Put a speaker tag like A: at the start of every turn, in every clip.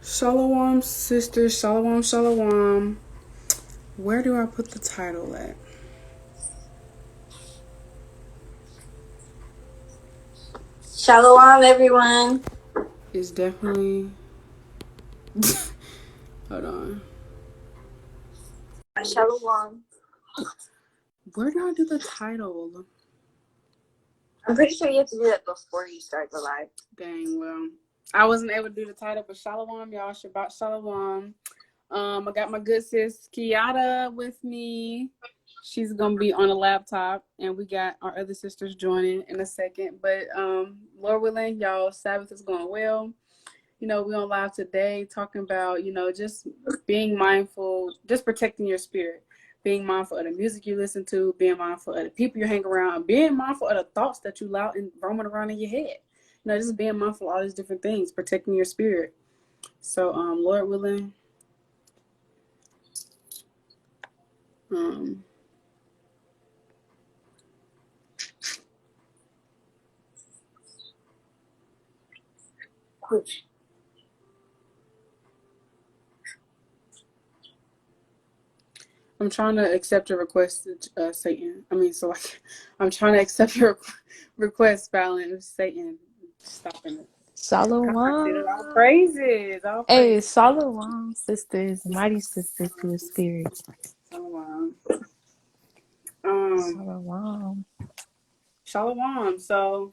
A: Shalawam, sisters. Shalawam, shalawam. Where do I put the title at?
B: Shalom, everyone.
A: It's definitely. Hold on.
B: Shalom.
A: Where do I do the title?
B: I'm pretty sure you have to do that before you start the live.
A: Dang, well. I wasn't able to do the title, but shalawam, y'all. Shabbat shalawam. I got my good sis Kiara with me. She's gonna be on a laptop, and we got our other sisters joining in a second. But Lord willing, y'all, Sabbath is going well. We're on live today talking about, just being mindful, just protecting your spirit, being mindful of the music you listen to, being mindful of the people you hang around, being mindful of the thoughts that you allow and roaming around in your head. Just being mindful of all these different things, protecting your spirit. So, Lord willing, um, I'm trying to accept your request, Satan. I'm trying to accept your request, Fallon. Satan, stopping it.
C: Shalom.
A: All praises, all
C: Hey,
A: praises.
C: shalom, sisters, mighty sisters to the spirit.
A: Shalom. Um,
C: Shalom.
A: Shalom. So,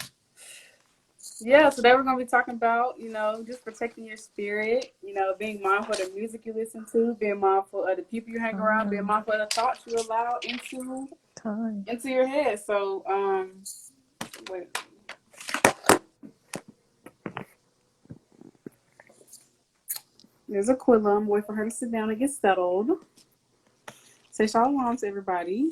A: yeah, today we're going to be talking about, just protecting your spirit, being mindful of the music you listen to, being mindful of the people you hang around, being mindful of the thoughts you allow
C: Time.
A: into your head. So, wait. There's Aquila. I'm waiting for her to sit down and get settled. Say shalom to everybody.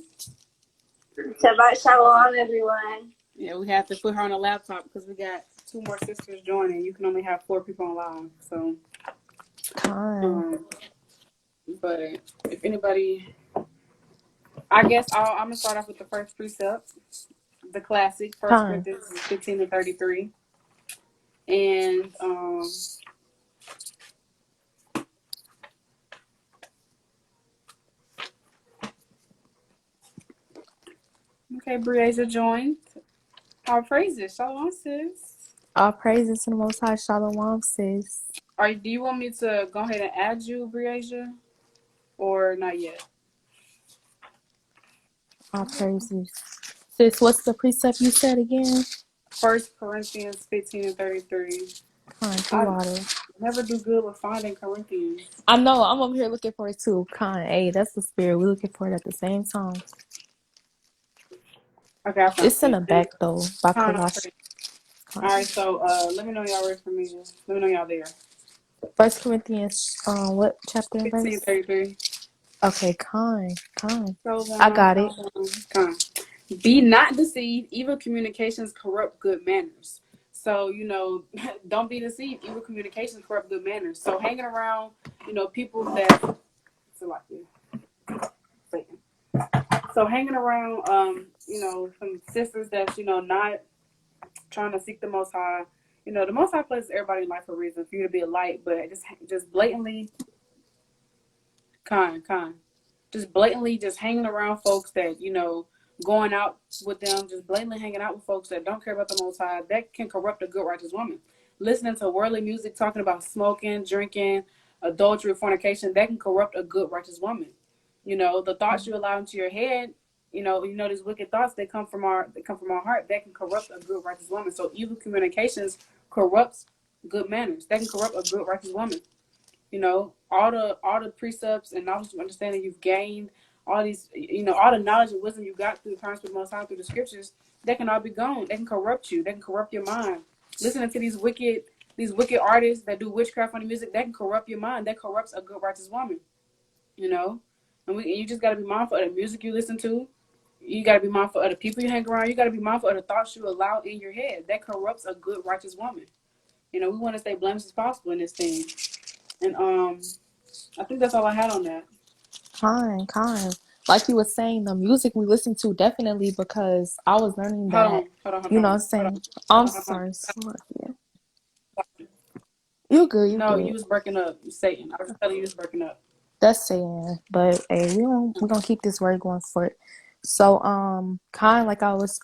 B: Shabbat shalom, everyone.
A: Yeah, we have to put her on a laptop because we got two more sisters joining. You can only have 4 people on live. So,
C: Time.
A: um, but if anybody, I guess I'm gonna start off with the first precept, the classic, First
C: Time.
A: Corinthians 15:33, and okay, Briasia joined. Our praises, shalom, sis.
C: All praises to the Most High. Shalom, sis.
A: Do you want me to go ahead and add you, Briasia, or not yet?
C: All praises. Sis, what's the precept you said again?
A: First Corinthians 15:33.
C: Time to
A: I
C: water.
A: never do good with finding Corinthians.
C: I know, I'm over here looking for it too. Kind. Hey, that's the spirit. We're looking for it at the same time.
A: Okay, I found
C: It's in
A: it.
C: the back though, by
A: All
C: Colossians.
A: right, so let me know y'all ready for me. Let me know y'all there.
C: First Corinthians, what chapter and verse?
A: 15:33.
C: Okay, kind.
A: So
C: I got it.
A: come. Be not deceived. Evil communications corrupt good manners. So, don't be deceived. Evil communications corrupt good manners. So hanging around, people that so like you. So hanging around some sisters that's, not trying to seek the most high. The most high places everybody in life for a reason, for you to be a light, but just blatantly kind. Just blatantly just hanging around folks that, going out with them, just blatantly hanging out with folks that don't care about the Most High, that can corrupt a good righteous woman. Listening to worldly music, talking about smoking, drinking, adultery, fornication, that can corrupt a good righteous woman. The thoughts you allow into your head, these wicked thoughts that come from our heart, that can corrupt a good righteous woman. So evil communications corrupts good manners. That can corrupt a good righteous woman. All the precepts and knowledge and understanding you've gained, all these, all the knowledge and wisdom you got through the times with the Most High, through the scriptures, that can all be gone. They can corrupt you. They can corrupt your mind. Listening to these wicked artists that do witchcraft on the music, that can corrupt your mind. That corrupts a good righteous woman. And you just gotta be mindful of the music you listen to. You gotta be mindful of the people you hang around. You gotta be mindful of the thoughts you allow in your head. That corrupts a good righteous woman. We want to stay blameless as possible in this thing. And I think that's all I had on that.
C: Kind. Like you were saying, the music we listen to definitely because I was learning
A: Hold
C: that,
A: on, hold on, hold
C: you know what
A: on,
C: I'm
A: hold on,
C: saying? I'm
A: hold on, hold
C: sorry. Yeah.
A: on.
C: You good, you
A: No,
C: good.
A: you was breaking up, Satan. I was telling you was breaking up.
C: That's saying, but hey, we're gonna keep this word going for it. So, kind of like I was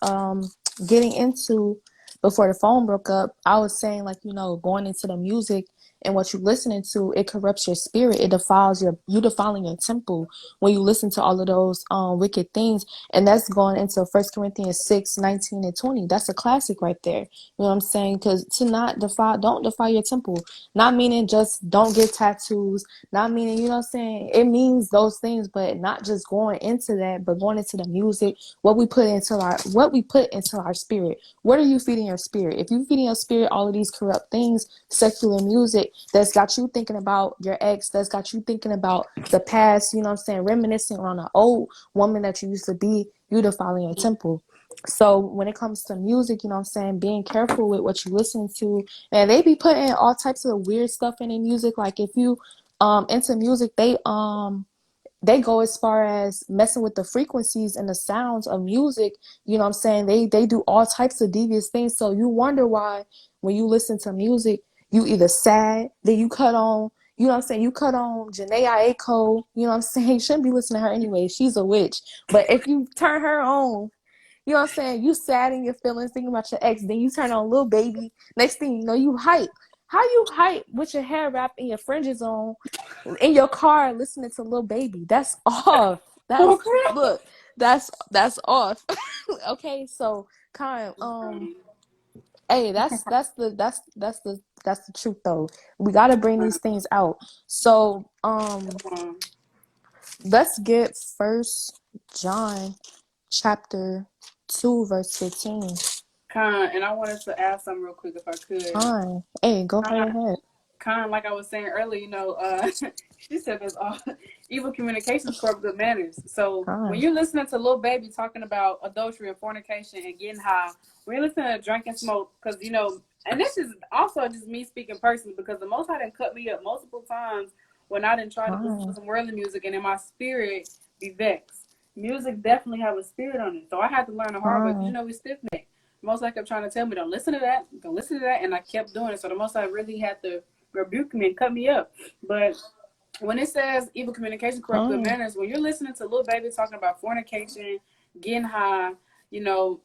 C: getting into before the phone broke up, I was saying like going into the music and what you listening to, it corrupts your spirit. It defiles you defiling your temple when you listen to all of those wicked things, and that's going into 1 Corinthians 6:19 and 20. That's a classic right there. You know what I'm saying? Because to not defile, don't defile your temple. Not meaning just don't get tattoos. Not meaning, you know what I'm saying? It means those things, but not just going into that, but going into the music, what we put into our spirit. What are you feeding your spirit? If you're feeding your spirit all of these corrupt things, secular music that's got you thinking about your ex, that's got you thinking about the past, you know what I'm saying, reminiscing on an old woman that you used to be, you defiling your temple. So when it comes to music, you know what I'm saying, being careful with what you listen to. And they be putting all types of weird stuff in their music. Like if you into music, they go as far as messing with the frequencies and the sounds of music. You know what I'm saying? They do all types of devious things. So you wonder why when you listen to music, you either sad, then you cut on, you know what I'm saying? You cut on Janae Aiko, you know what I'm saying? You shouldn't be listening to her anyway. She's a witch. But if you turn her on, you know what I'm saying? You sad in your feelings, thinking about your ex, then you turn on Lil Baby. Next thing you know, you hype. How you hype with your hair wrapped and your fringes on in your car listening to Lil Baby? That's off. That's
A: Okay.
C: look, that's off. Okay, so kind hey, that's the truth though. We gotta bring these things out. So let's get First John chapter 2 verse 15.
A: And I wanted to ask something real quick if I could.
C: Hey, go right
A: Con,
C: ahead.
A: like I was saying earlier, she said there's all evil communications corrupt good manners. So when
C: Con.
A: you're listening to Lil Baby talking about adultery and fornication and getting high, when you're listening to drink and smoke, because and this is also just me speaking personally, because the Most High done cut me up multiple times when I didn't try to listen to some worldly music and in my spirit be vexed. Music definitely have a spirit on it, so I had to learn the hard way. We stiff neck. Most High kept trying to tell me, don't listen to that, and I kept doing it. So the Most High really had to rebuke me and cut me up. But when it says evil communication, corrupt good manners, when you're listening to Lil Baby talking about fornication, getting high,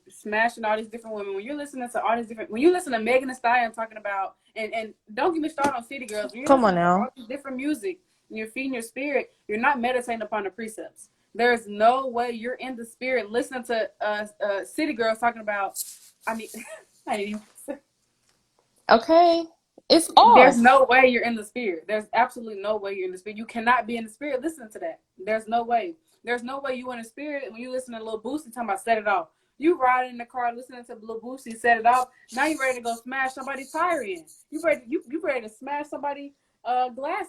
A: smashing all these different women, when you're listening to all these different, when you listen to Megan Thee Stallion talking about, and don't get me started on City Girls, when you're
C: Come on
A: listening to all
C: now.
A: these different music and you're feeding your spirit, you're not meditating upon the precepts. There's no way you're in the spirit listening to City Girls talking about, I mean, I didn't even say.
C: Okay. It's
A: There's
C: off.
A: no way you're in the spirit. There's absolutely no way you're in the spirit. You cannot be in the spirit listening to that. There's no way. There's no way you in the spirit when you listen to Lil Boosie talking about set it off. You riding in the car listening to Lil Boosie set it off. Now you ready to go smash somebody's tire in. You ready to smash somebody's glass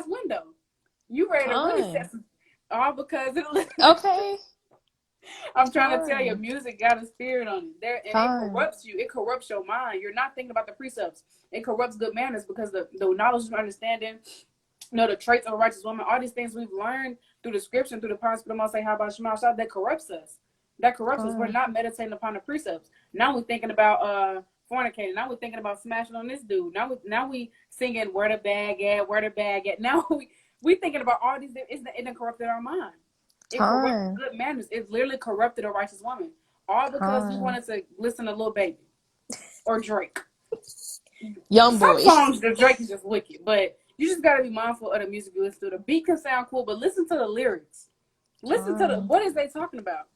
A: window. You ready to really set
C: Con.
A: some, all because it.
C: Okay.
A: I'm trying to tell you,
C: Con.
A: music got a spirit on it. There, and it
C: Con.
A: corrupts you. It corrupts your mind. You're not thinking about the precepts. It corrupts good manners because the knowledge and understanding, the traits of a righteous woman, all these things we've learned through the scripture, through the prophets, but I'm gonna say, how about Shema Shah? That corrupts us. That corrupts us. We're
C: Con.
A: not meditating upon the precepts. Now we're thinking about fornicating. Now we're thinking about smashing on this dude. Now we singing where the bag at, where the bag at. Now we thinking about all these. It corrupted our mind. It corrupted
C: Con.
A: good manners. It literally corrupted a righteous woman. All because we
C: Con.
A: wanted to listen to Lil Baby or Drake.
C: Young
A: Some
C: boy.
A: songs, the Drake is just wicked, but you just gotta be mindful of the music you listen to. The beat can sound cool, but listen to the lyrics. Listen to what is they talking about?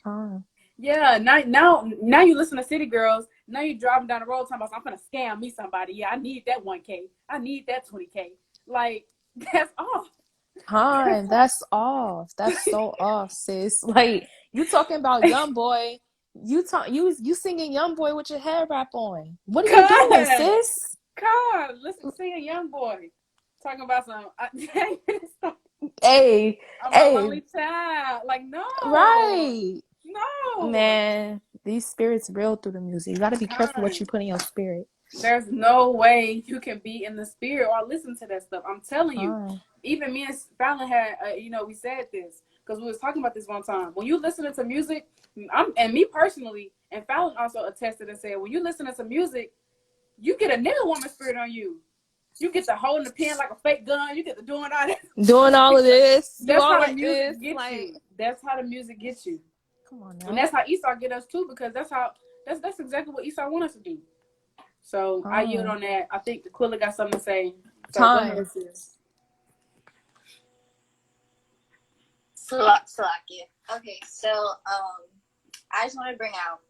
C: Con.
A: Yeah, now you listen to City Girls. Now you driving down the road talking about, I'm gonna scam me somebody. Yeah, I need that 1K. I need that 20K. Like, that's off.
C: Con. That's off. That's so off, sis. Like you talking about young boy. You singing young boy with your hair wrap on. What are you doing,
A: God,
C: sis?
A: God, listen, sing a young boy talking about some.
C: Hey,
A: I'm a
C: hey,
A: lonely child. Like, no,
C: right.
A: no.
C: Man, these spirits real through the music. You gotta be careful what
A: Kind.
C: you put in your spirit.
A: There's no way you can be in the spirit or listen to that stuff. I'm telling you.
C: Con.
A: Even me and Fallon had, we said this because we was talking about this one time. When you listening to music, and me personally, and Fallon also attested and said, when you listening to music, you get a nigga woman spirit on you. You get to holding the pen like a fake gun. You get to doing all that.
C: Doing all of this.
A: That's how the
C: like
A: music
C: this.
A: gets
C: Like,
A: you. That's how the music gets you.
C: come on now.
A: And that's how Esau get us too, because that's exactly what Esau wants us to do. So I yield on that. I think Aquila got something to say. So
C: Time.
B: Salakia. Okay, so I just want to bring out,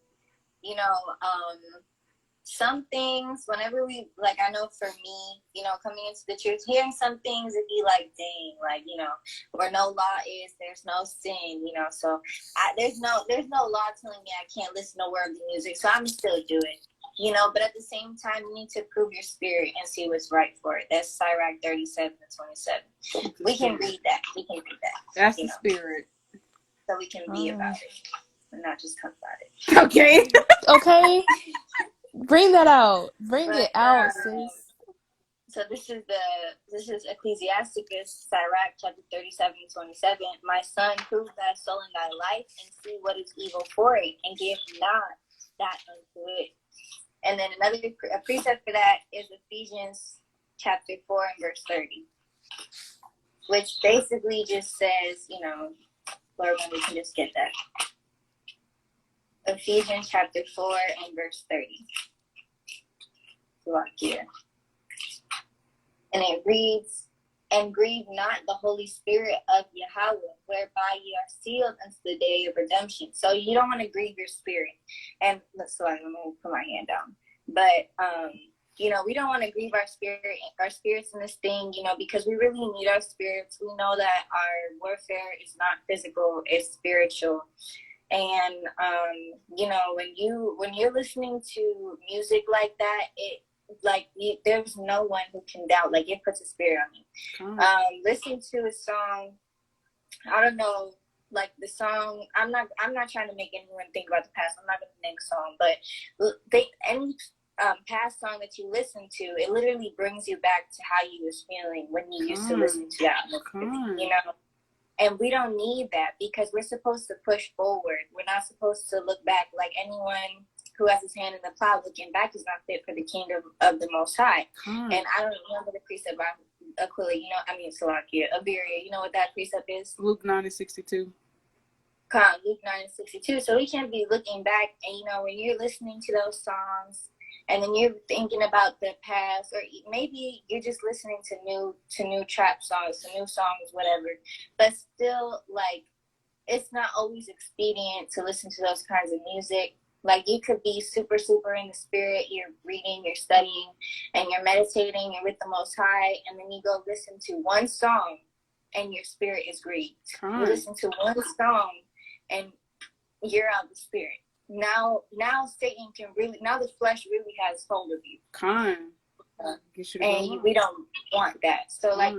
B: some things, whenever we, like, I know for me, coming into the church, hearing some things, it'd be like, dang, like, where no law is, there's no sin, so there's no law telling me I can't listen to worldly music, so I'm still do it, but at the same time, you need to prove your spirit and see what's right for it. That's Sirach 37:27. We can read that.
A: That's the spirit.
B: So we can be about it and not just talk about it.
A: Okay.
C: Okay. Bring that out. Bring it out, sis.
B: So this is Ecclesiasticus, Sirach chapter 37:27. My son, prove thy soul in thy life, and see what is evil for it, and give not that unto it. And then a precept for that is Ephesians chapter 4 and verse 30, which basically just says, Lord, when we can just get that. Ephesians chapter 4 and verse 30. Here. And it reads, and grieve not the Holy Spirit of Yahweh, whereby ye are sealed unto the day of redemption. So you don't want to grieve your spirit. And so I'm going to put my hand down. But, we don't want to grieve our spirits in this thing, because we really need our spirits. We know that our warfare is not physical, it's spiritual. And, when you're listening to music like that, there's no one who can doubt, like, it puts a spirit on you. Listen to a song, I don't know, like the song, I'm not trying to make anyone think about the past, I'm not going to name a song, but any past song that you listen to, it literally brings you back to how you was feeling when you used to listen to that, and we don't need that, because we're supposed to push forward. We're not supposed to look back. Like, anyone who has his hand in the plow looking back is not fit for the kingdom of the Most High. And I don't remember the precept by Aquila, Salakia, Abiria, you know what that precept is?
A: Luke 9:62.
B: Luke 9:62. So we can't be looking back, and when you're listening to those songs, and then you're thinking about the past, or maybe you're just listening to new trap songs, to new songs, whatever. But still, like, it's not always expedient to listen to those kinds of music. Like, you could be super, super in the spirit. You're reading, you're studying, and you're meditating. You're with the Most High, and then you go listen to one song, and your spirit is grieved. You listen to one song, and you're out of the spirit. Now Satan can now the flesh really has hold of you. And we don't want that. So, like,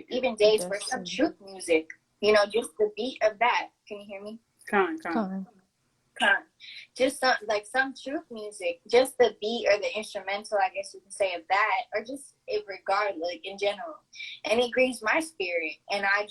B: even days for some truth music, just the beat of that. Can you hear me? Just some truth music, just the beat or the instrumental, I guess you can say, of that, or just it regardless, like, in general. And it grieves my spirit. And I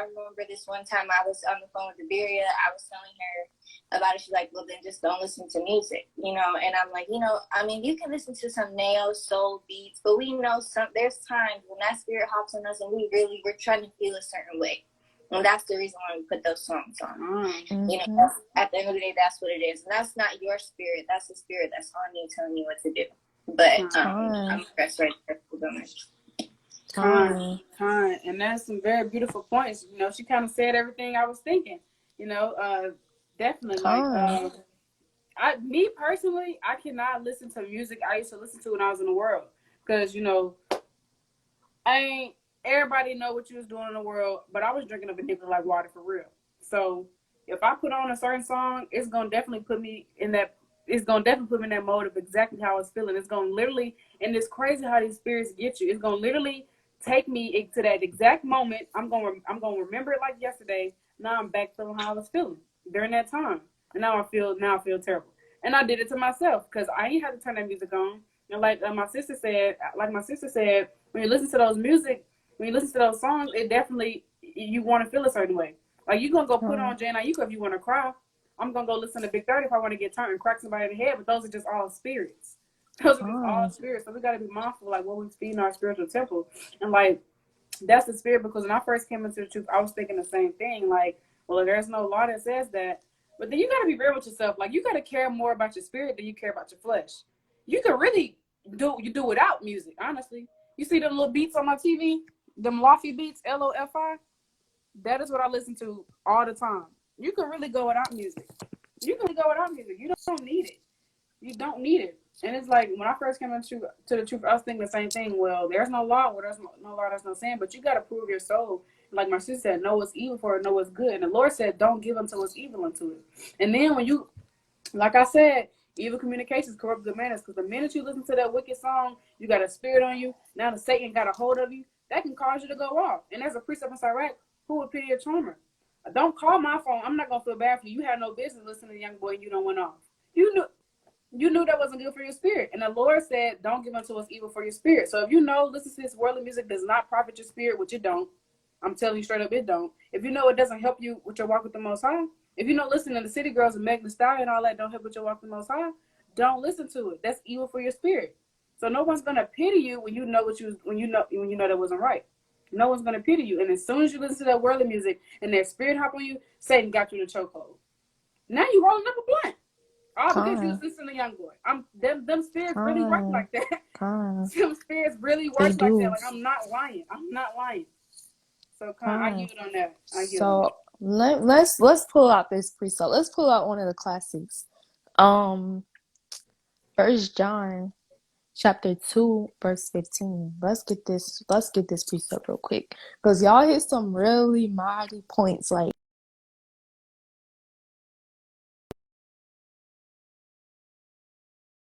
B: remember this one time I was on the phone with Iberia, I was telling her about it. She's like, well, then just don't listen to music, and I'm like, you can listen to some neo soul beats, but we know there's times when that spirit hops on us and we're trying to feel a certain way. And that's the reason why we put those songs on. At the end of the day, that's what it is. And that's not your spirit. That's the spirit that's on you, telling you what to do. But I'm impressed right there.
A: And that's some very beautiful points. She kind of said everything I was thinking. Definitely. Me personally, I cannot listen to music I used to listen to when I was in the world. Because, everybody know what you was doing in the world, but I was drinking up a nickel like water for real. So if I put on a certain song, it's gonna definitely put me in that. It's gonna definitely put me in that mode of exactly how I was feeling. It's gonna literally, and it's crazy how these spirits get you. It's gonna literally take me to that exact moment. I'm gonna remember it like yesterday. Now I'm back feeling how I was feeling during that time, and now I feel terrible. And I did it to myself because I ain't had to turn that music on. And like my sister said, when you listen to those songs, it definitely, you want to feel a certain way. Like, you gonna go put on Jane Aiko if you want to cry. I'm gonna go listen to Big 30 if I want to get turned and crack somebody in the head. But those are just all spirits. Those are just all spirits. So we gotta be mindful, like, what we feed in our spiritual temple. And like, that's the spirit, because when I first came into the truth, I was thinking the same thing. Like, well, there's no law that says that. But then you gotta be real with yourself. Like, you gotta care more about your spirit than you care about your flesh. You can really do without music, honestly. You see them little beats on my TV, them lofty beats, LOFI. That is what I listen to all the time. You can really go without music. You can go without music. You don't need it. You don't need it. And it's like, when I first came into the truth, I was thinking the same thing. Well, there's no law. Well, there's no law, there's no sin. But you got to prove your soul. Like my sister said, know what's evil for it, know what's good. And the Lord said, don't give unto what's evil unto it. And then when you, like I said, evil communications corrupt good manners. Because the minute you listen to that wicked song, you got a spirit on you. Now the Satan got a hold of you. That can cause you to go off. And there's a precept in Sirach, who would pity a charmer? Don't call my phone. I'm not going to feel bad for you. You had no business listening to the young boy and you don't went off. You knew that wasn't good for your spirit. And the Lord said, don't give unto what's evil for your spirit. So if you know, listen to this worldly music does not profit your spirit, which it don't. I'm telling you straight up, it don't. If you know it doesn't help you with your walk with the Most High, if you know listening to the City Girls and Meg Thee Stallion and all that don't help with your walk with the Most High, don't listen to it. That's evil for your spirit. So no one's gonna pity you when you know that wasn't right. No one's gonna pity you. And as soon as you listen to that worldly music and that spirit hop on you, Satan got you in a chokehold. Now you rolling up a blunt. All because you listen to young boy. Them spirits really work like that. Them spirits really work like that. Like, I'm not lying. So I yield on that.
C: So let's pull out this precept. Let's pull out one of the classics. 1 John chapter 2 verse 15. Let's get this precept real quick, because y'all hit some really mighty points. Like,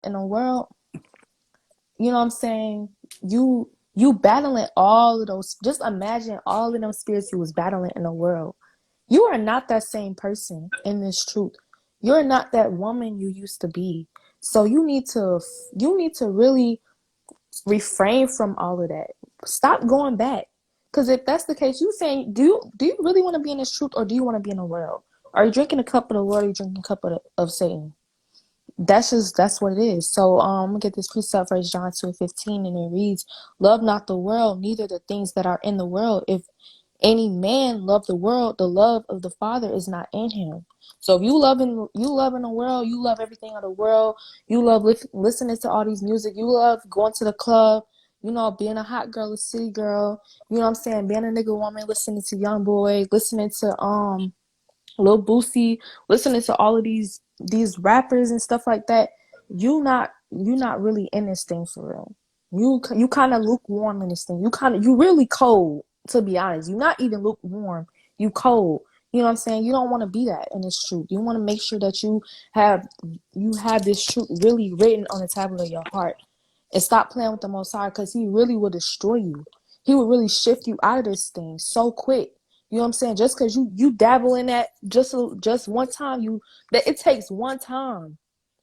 C: in the world, you know what I'm saying, you battling all of those. Just imagine all of them spirits you was battling in the world. You are not that same person in this truth. You're not that woman you used to be. So you need to really refrain from all of that. Stop going back. Because if that's the case, you saying, do you really want to be in this truth, or do you want to be in the world? Are you drinking a cup of the Lord, or are you drinking a cup of Satan? That's what it is. So I'm gonna get this precept, 1 John 2:15, and it reads, love not the world, neither the things that are in the world. If any man love the world, the love of the Father is not in him. So if you love in the world, you love everything of the world, you love listening to all these music, you love going to the club, being a hot girl, a city girl, you know what I'm saying, being a nigga woman, listening to Young Boy, listening to Lil Boosie, listening to all of these rappers and stuff like that, you not really in this thing for real. You kind of lukewarm in this thing. You really cold, to be honest. You're not even lukewarm. You cold. You know what I'm saying? You don't want to be that in this truth. You want to make sure that you have this truth really written on the tablet of your heart. And stop playing with the Most High, because he really will destroy you. He will really shift you out of this thing so quick. You know what I'm saying? Just because you dabble in that just one time, that it takes one time.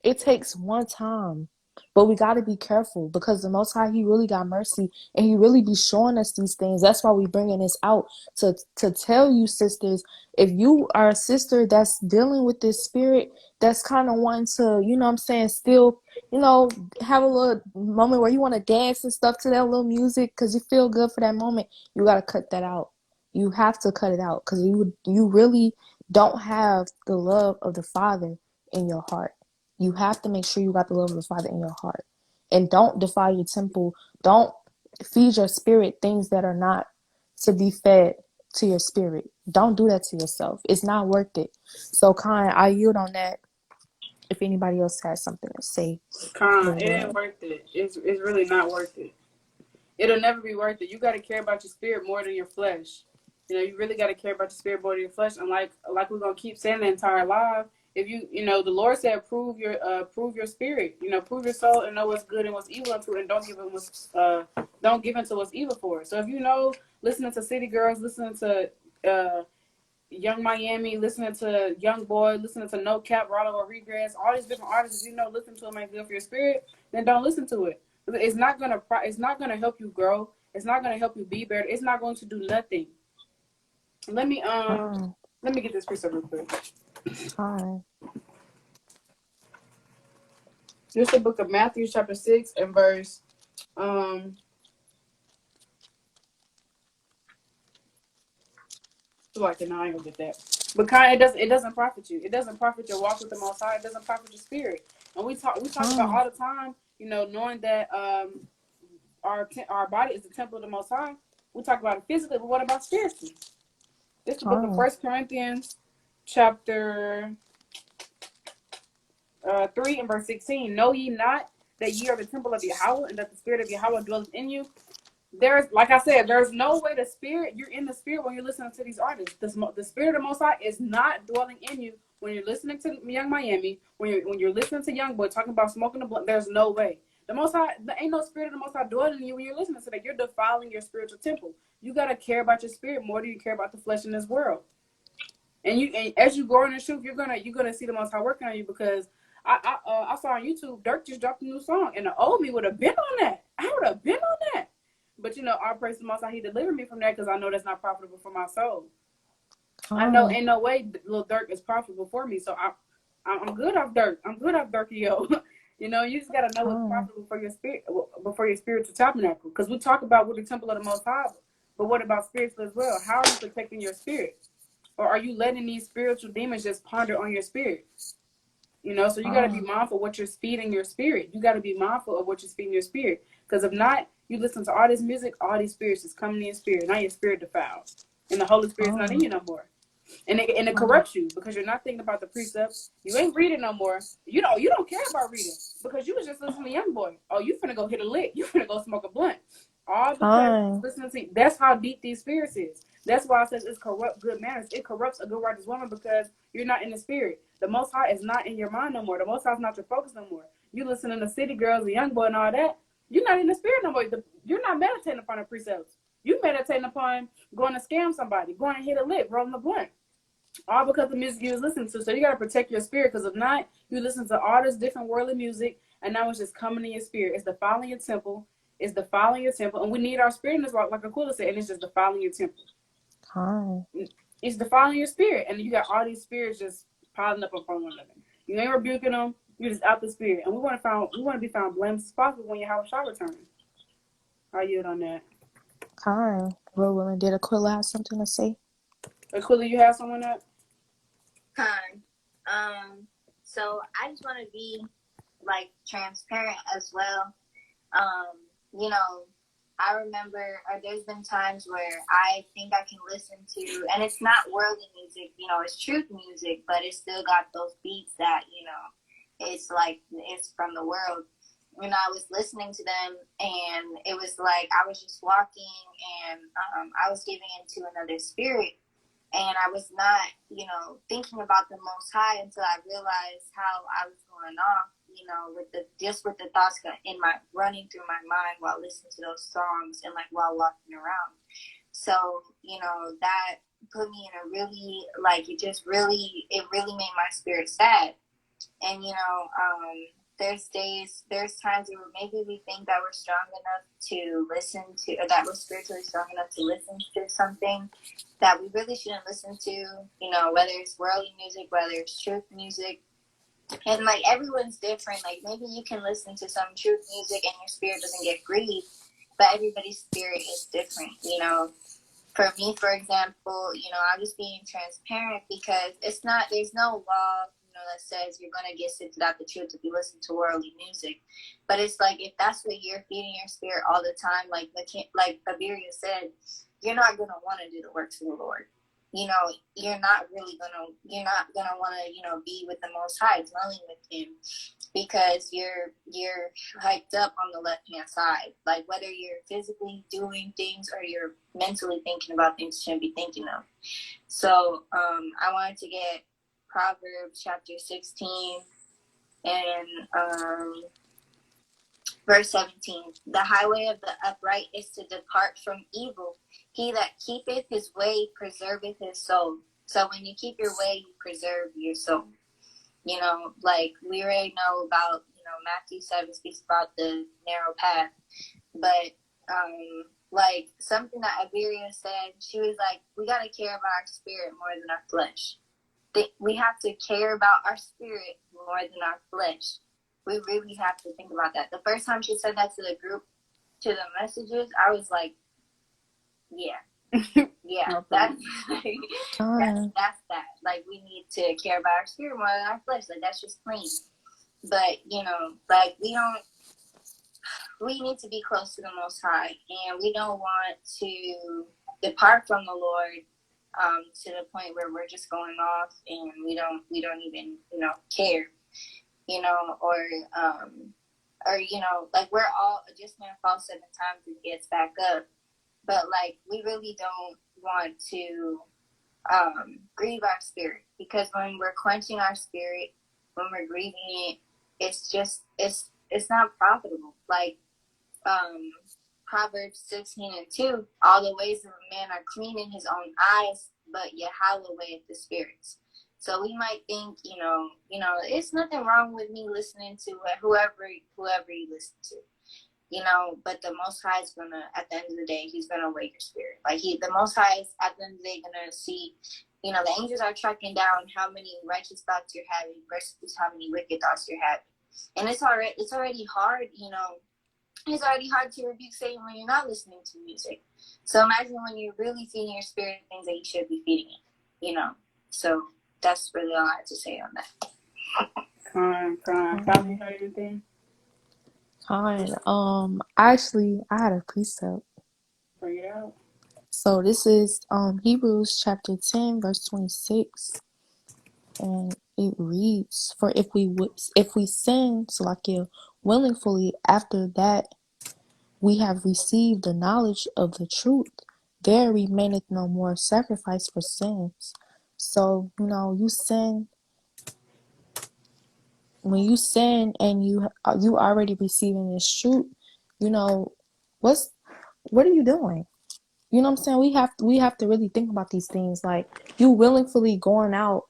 C: It takes one time. But we got to be careful, because the Most High, he really got mercy, and he really be showing us these things. That's why we bringing this out to tell you, sisters, if you are a sister that's dealing with this spirit, that's kind of wanting to, you know what I'm saying, still, have a little moment where you want to dance and stuff to that little music because you feel good for that moment, you got to cut that out. You have to cut it out, because you really don't have the love of the Father in your heart. You have to make sure you got the love of the Father in your heart. And don't defile your temple. Don't feed your spirit things that are not to be fed to your spirit. Don't do that to yourself. It's not worth it. So, Khan, I yield on that. If anybody else has something to say.
A: Khan, it ain't worth it. It's really not worth it. It'll never be worth it. You got to care about your spirit more than your flesh. You really got to care about your spirit more than your flesh. And like we're going to keep saying the entire life, if the Lord said, prove your spirit, prove your soul and know what's good and what's evil unto it, and don't give into what's evil for it. So if listening to City Girls, listening to Young Miami, listening to Young Boy, listening to No Cap, Rollo Rodriguez, all these different artists, listen to them ain't good for your spirit, then don't listen to it. It's not gonna help you grow. It's not gonna help you be better. It's not going to do nothing. Let me get this precept real quick.
C: Con.
A: This is the book of Matthew, chapter 6, and verse like, no, I ain't gonna get that. But kind, it doesn't profit you. It doesn't profit your walk with the Most High. It doesn't profit your spirit. And we talk about all the time, knowing that our body is the temple of the Most High. We talk about it physically, but what about spiritually? This is the book of 1 Corinthians, chapter 3 and verse 16. Know ye not that ye are the temple of Yahweh, and that the spirit of Yahweh dwells in you? Like I said, there's no way you're in the spirit when you're listening to these artists. The spirit of Most High is not dwelling in you when you're listening to Young Miami, when you're listening to Young Boy talking about smoking the blunt. There's no way. The Most High, there ain't no spirit of the Most High dwelling in you when you're listening to that. You're defiling your spiritual temple. You gotta care about your spirit more than you care about the flesh in this world. And as you grow in the truth, you're gonna see the Most High working on you, because I saw on YouTube Dirk just dropped a new song, and the old me would have been on that. I would have been on that. But I praise the Most High. He delivered me from that, because I know that's not profitable for my soul. I know ain't no way Lil Durk is profitable for me. So I'm good off Dirk. I'm good off Durkio. You just gotta know what's profitable for your spirit, before your spiritual tabernacle. Because we talk about we're the temple of the Most High, but what about spiritual as well? How are you protecting your spirit? Or are you letting these spiritual demons just ponder on your spirit? So you got to be mindful of what you're feeding your spirit. You got to be mindful of what you're feeding your spirit. Because if not, you listen to all this music, all these spirits is coming in your spirit. Now your spirit defiled. And the Holy Spirit's not in you no more. And it corrupts you, because you're not thinking about the precepts. You ain't reading no more. You don't care about reading, because you was just listening to Young Boy. Oh, you finna go hit a lick. You finna go smoke a blunt. All because listening to, that's how deep these spirits is. That's why it says it's corrupt good manners. It corrupts a good righteous woman, because you're not in the spirit. The Most High is not in your mind no more. The Most High is not your focus no more. You listening to City Girls and Young Boy and all that. You're not in the spirit no more. You're not meditating upon the precepts. You meditating upon going to scam somebody, going to hit a lick, rolling a blunt. All because of the music you was listening to. So you got to protect your spirit, because if not, you listen to all this different worldly music, and now it's just coming in your spirit. It's defiling your temple. It's defiling your temple. And we need our spirit in this walk, like Aquila said, and it's just defiling your temple. It's defiling your spirit. And you got all these spirits just piling up upon one another. You ain't rebuking them. You're just out the spirit. And we want to be found blameless as possible when Yahweh shall return. I yield on that.
C: Real willing. Did Aquila have something to say?
B: Aquila, you have someone up? So I just want to be transparent as well. I remember there's been times where I think I can listen to, and it's not worldly music, it's truth music, but it's still got those beats that, it's like it's from the world. I was listening to them, and it was like I was just walking, and I was giving into another spirit. And I was not, thinking about the Most High until I realized how I was going off, with the thoughts running through my mind while listening to those songs and while walking around. So, that put me in a really, it really made my spirit sad. And, there's times where maybe we think that we're strong enough to listen to, or that we're spiritually strong enough to listen to something that we really shouldn't listen to, whether it's worldly music, whether it's truth music. And everyone's different. Maybe you can listen to some truth music and your spirit doesn't get grieved, but everybody's spirit is different, For me, for example, I'm just being transparent, because there's no law, that says you're going to get sifted out the truth if you listen to worldly music. But it's if that's what you're feeding your spirit all the time, like Abiria said, you're not going to want to do the works of the Lord. You're not going to want to, be with the Most High, dwelling with Him, because you're hyped up on the left-hand side. Whether you're physically doing things or you're mentally thinking about things you shouldn't be thinking of. So I wanted to get Proverbs chapter 16 and verse 17. The highway of the upright is to depart from evil. He that keepeth his way preserveth his soul. So when you keep your way, you preserve your soul. We already know about, Matthew 7 speaks about the narrow path. But something that Iberia said, she was we got to care about our spirit more than our flesh. we have to care about our spirit more than our flesh. We really have to think about that. The first time she said that to the group, to the messages, I was like, yeah. Yeah, that's that. Like, we need to care about our spirit more than our flesh. Like, that's just plain. But, you know, like, we need to be close to the Most High, and we don't want to depart from the Lord to the point where we're just going off and we don't even, you know, care, you know, or you know, like, we're all just man falls 7 times and gets back up. But, like, we really don't want to grieve our spirit, because when we're quenching our spirit, when we're grieving it, it's just, it's not profitable. Like, Proverbs 16:2, all the ways of a man are clean in his own eyes, but Yahweh weigheth the spirits. So we might think, you know, it's nothing wrong with me listening to whoever you listen to. You know, but the Most High is gonna, at the end of the day, he's gonna weigh your spirit. Like, the Most High is at the end of the day gonna see, you know, the angels are tracking down how many righteous thoughts you're having versus how many wicked thoughts you're having. And it's already hard, you know, it's already hard to rebuke Satan when you're not listening to music. So imagine when you're really feeding your spirit things that you should be feeding it, you know. So that's really all I have to say on that.
A: Probably heard anything?
C: Actually, I had a precept.
A: Bring it out.
C: So this is Hebrews chapter 10, verse 26. And it reads, "For if we sin, willingly, after that we have received the knowledge of the truth, there remaineth no more sacrifice for sins." So, you know, when you sin and you already receiving this truth, you know, what are you doing? You know what I'm saying? We have to really think about these things. Like, you willingly going out,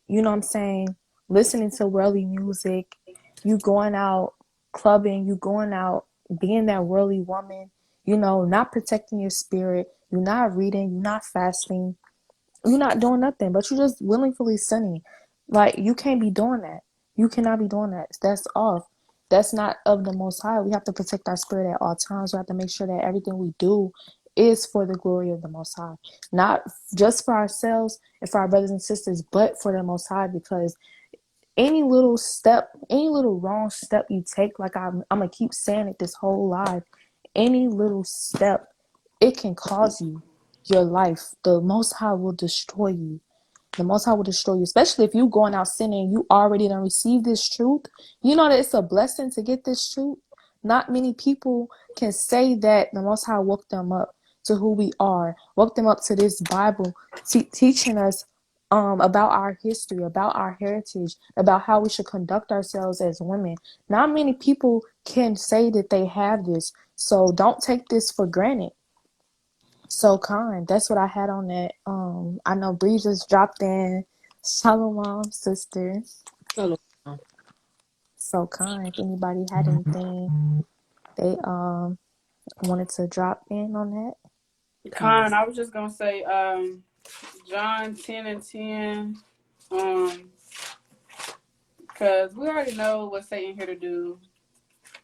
C: you know what I'm saying, listening to worldly music, you going out clubbing, you going out being that worldly woman, you know, not protecting your spirit, you're not reading, you're not fasting, you're not doing nothing, but you're just willingly sinning. Like, you can't be doing that. You cannot be doing that. That's off. That's not of the Most High. We have to protect our spirit at all times. We have to make sure that everything we do is for the glory of the Most High. Not just for ourselves and for our brothers and sisters, but for the Most High, because any little wrong step you take, like I'm going to keep saying it this whole life, any little step, it can cause you your life. The Most High will destroy you. The Most High will destroy you, especially if you going out sinning. You already done received this truth. You know that it's a blessing to get this truth. Not many people can say that the Most High woke them up to who we are, woke them up to this Bible, teaching us about our history, about our heritage, about how we should conduct ourselves as women. Not many people can say that they have this, so don't take this for granted. So kind. That's what I had on that. I know Bree just dropped in. Shalom, sister.
D: Shalom.
C: So kind. If anybody had anything they wanted to drop in on that.
A: I was just gonna say John 10:10. Because we already know what Satan here to do.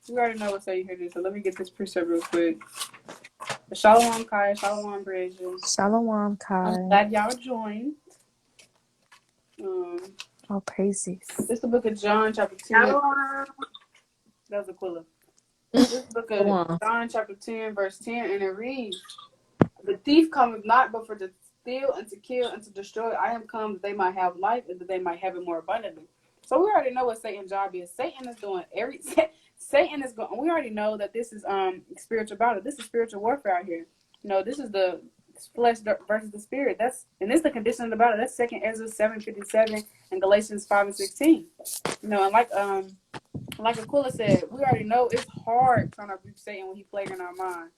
A: So let me get this precept real quick. Shalom Kai, Shalom Bridges.
C: Shalom, Kai.
A: I'm glad y'all joined.
C: All praises.
A: This is the book of John, chapter 10.
B: Shalom.
A: That was Aquila. This is the book of John, chapter 10, verse 10, and it reads, "The thief cometh not but for to steal and to kill and to destroy. I am come that they might have life and that they might have it more abundantly." So we already know what Satan's job is. Satan is doing Satan is going. We already know that this is spiritual battle. This is spiritual warfare out here. You know, this is the flesh versus the spirit. This is the condition of the battle. That's 2 Ezra 7:57 and Galatians 5:16. You know, and like Aquila said, we already know it's hard trying to rebuke Satan when he plays in our mind.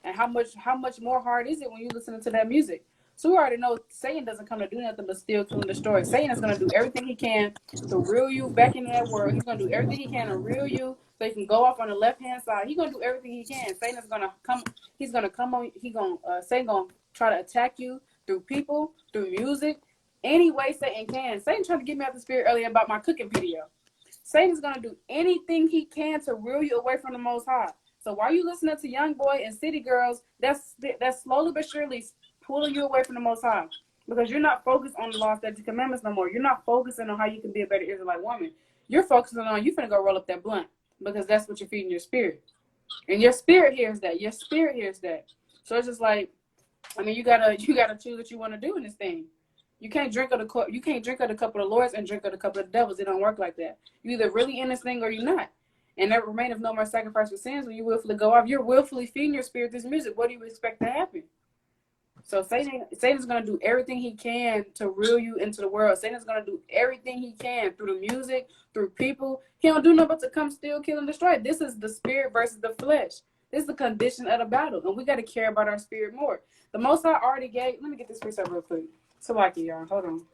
A: And how much more hard is it when you listen to that music? So we already know Satan doesn't come to do nothing but steal, kill, and destroy. Satan is going to do everything he can to reel you back into that world. He's going to do everything he can to reel you so he can go off on the left-hand side. He's going to do everything he can. Satan is going to come. He's going to come on. Satan going to try to attack you through people, through music, any way Satan can. Satan tried to get me out the spirit earlier about my cooking video. Satan's going to do anything he can to reel you away from the Most High. So while you listening to Young Boy and City Girls, that's slowly but surely pulling you away from the Most High. Because you're not focused on the law, statutes, and commandments no more. You're not focusing on how you can be a better Israelite woman. You're focusing on you finna go roll up that blunt because that's what you're feeding your spirit. And your spirit hears that. Your spirit hears that. So it's just like, I mean, you gotta choose what you want to do in this thing. You can't drink of the cup of the Lord's and drink of the cup of the devils. It don't work like that. You either really in this thing or you're not. And there remaineth no more sacrifice for sins when you willfully go off. You're willfully feeding your spirit this music. What do you expect to happen? So Satan's going to do everything he can to reel you into the world. Satan's going to do everything he can through the music, through people. He don't do nothing but to come, steal, kill, and destroy. This is the spirit versus the flesh. This is the condition of the battle. And we got to care about our spirit more. The Most High already gave. Let me get this precept real quick. So like y'all. Hold on.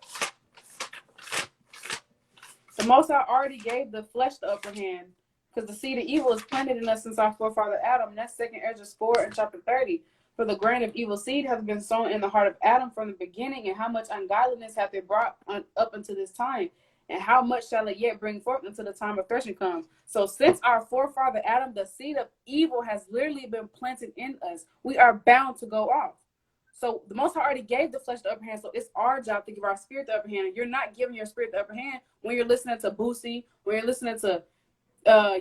A: The Most High already gave the flesh the upper hand because the seed of evil is planted in us since our forefather Adam. And that's 2nd Ezra 4 and chapter 30. For the grain of evil seed has been sown in the heart of Adam from the beginning, and how much ungodliness hath it brought up until this time, and how much shall it yet bring forth until the time of threshing comes. So since our forefather Adam, the seed of evil has literally been planted in us. We are bound to go off. So the Most High already gave the flesh the upper hand, so it's our job to give our spirit the upper hand. And you're not giving your spirit the upper hand when you're listening to Boosie, when you're listening to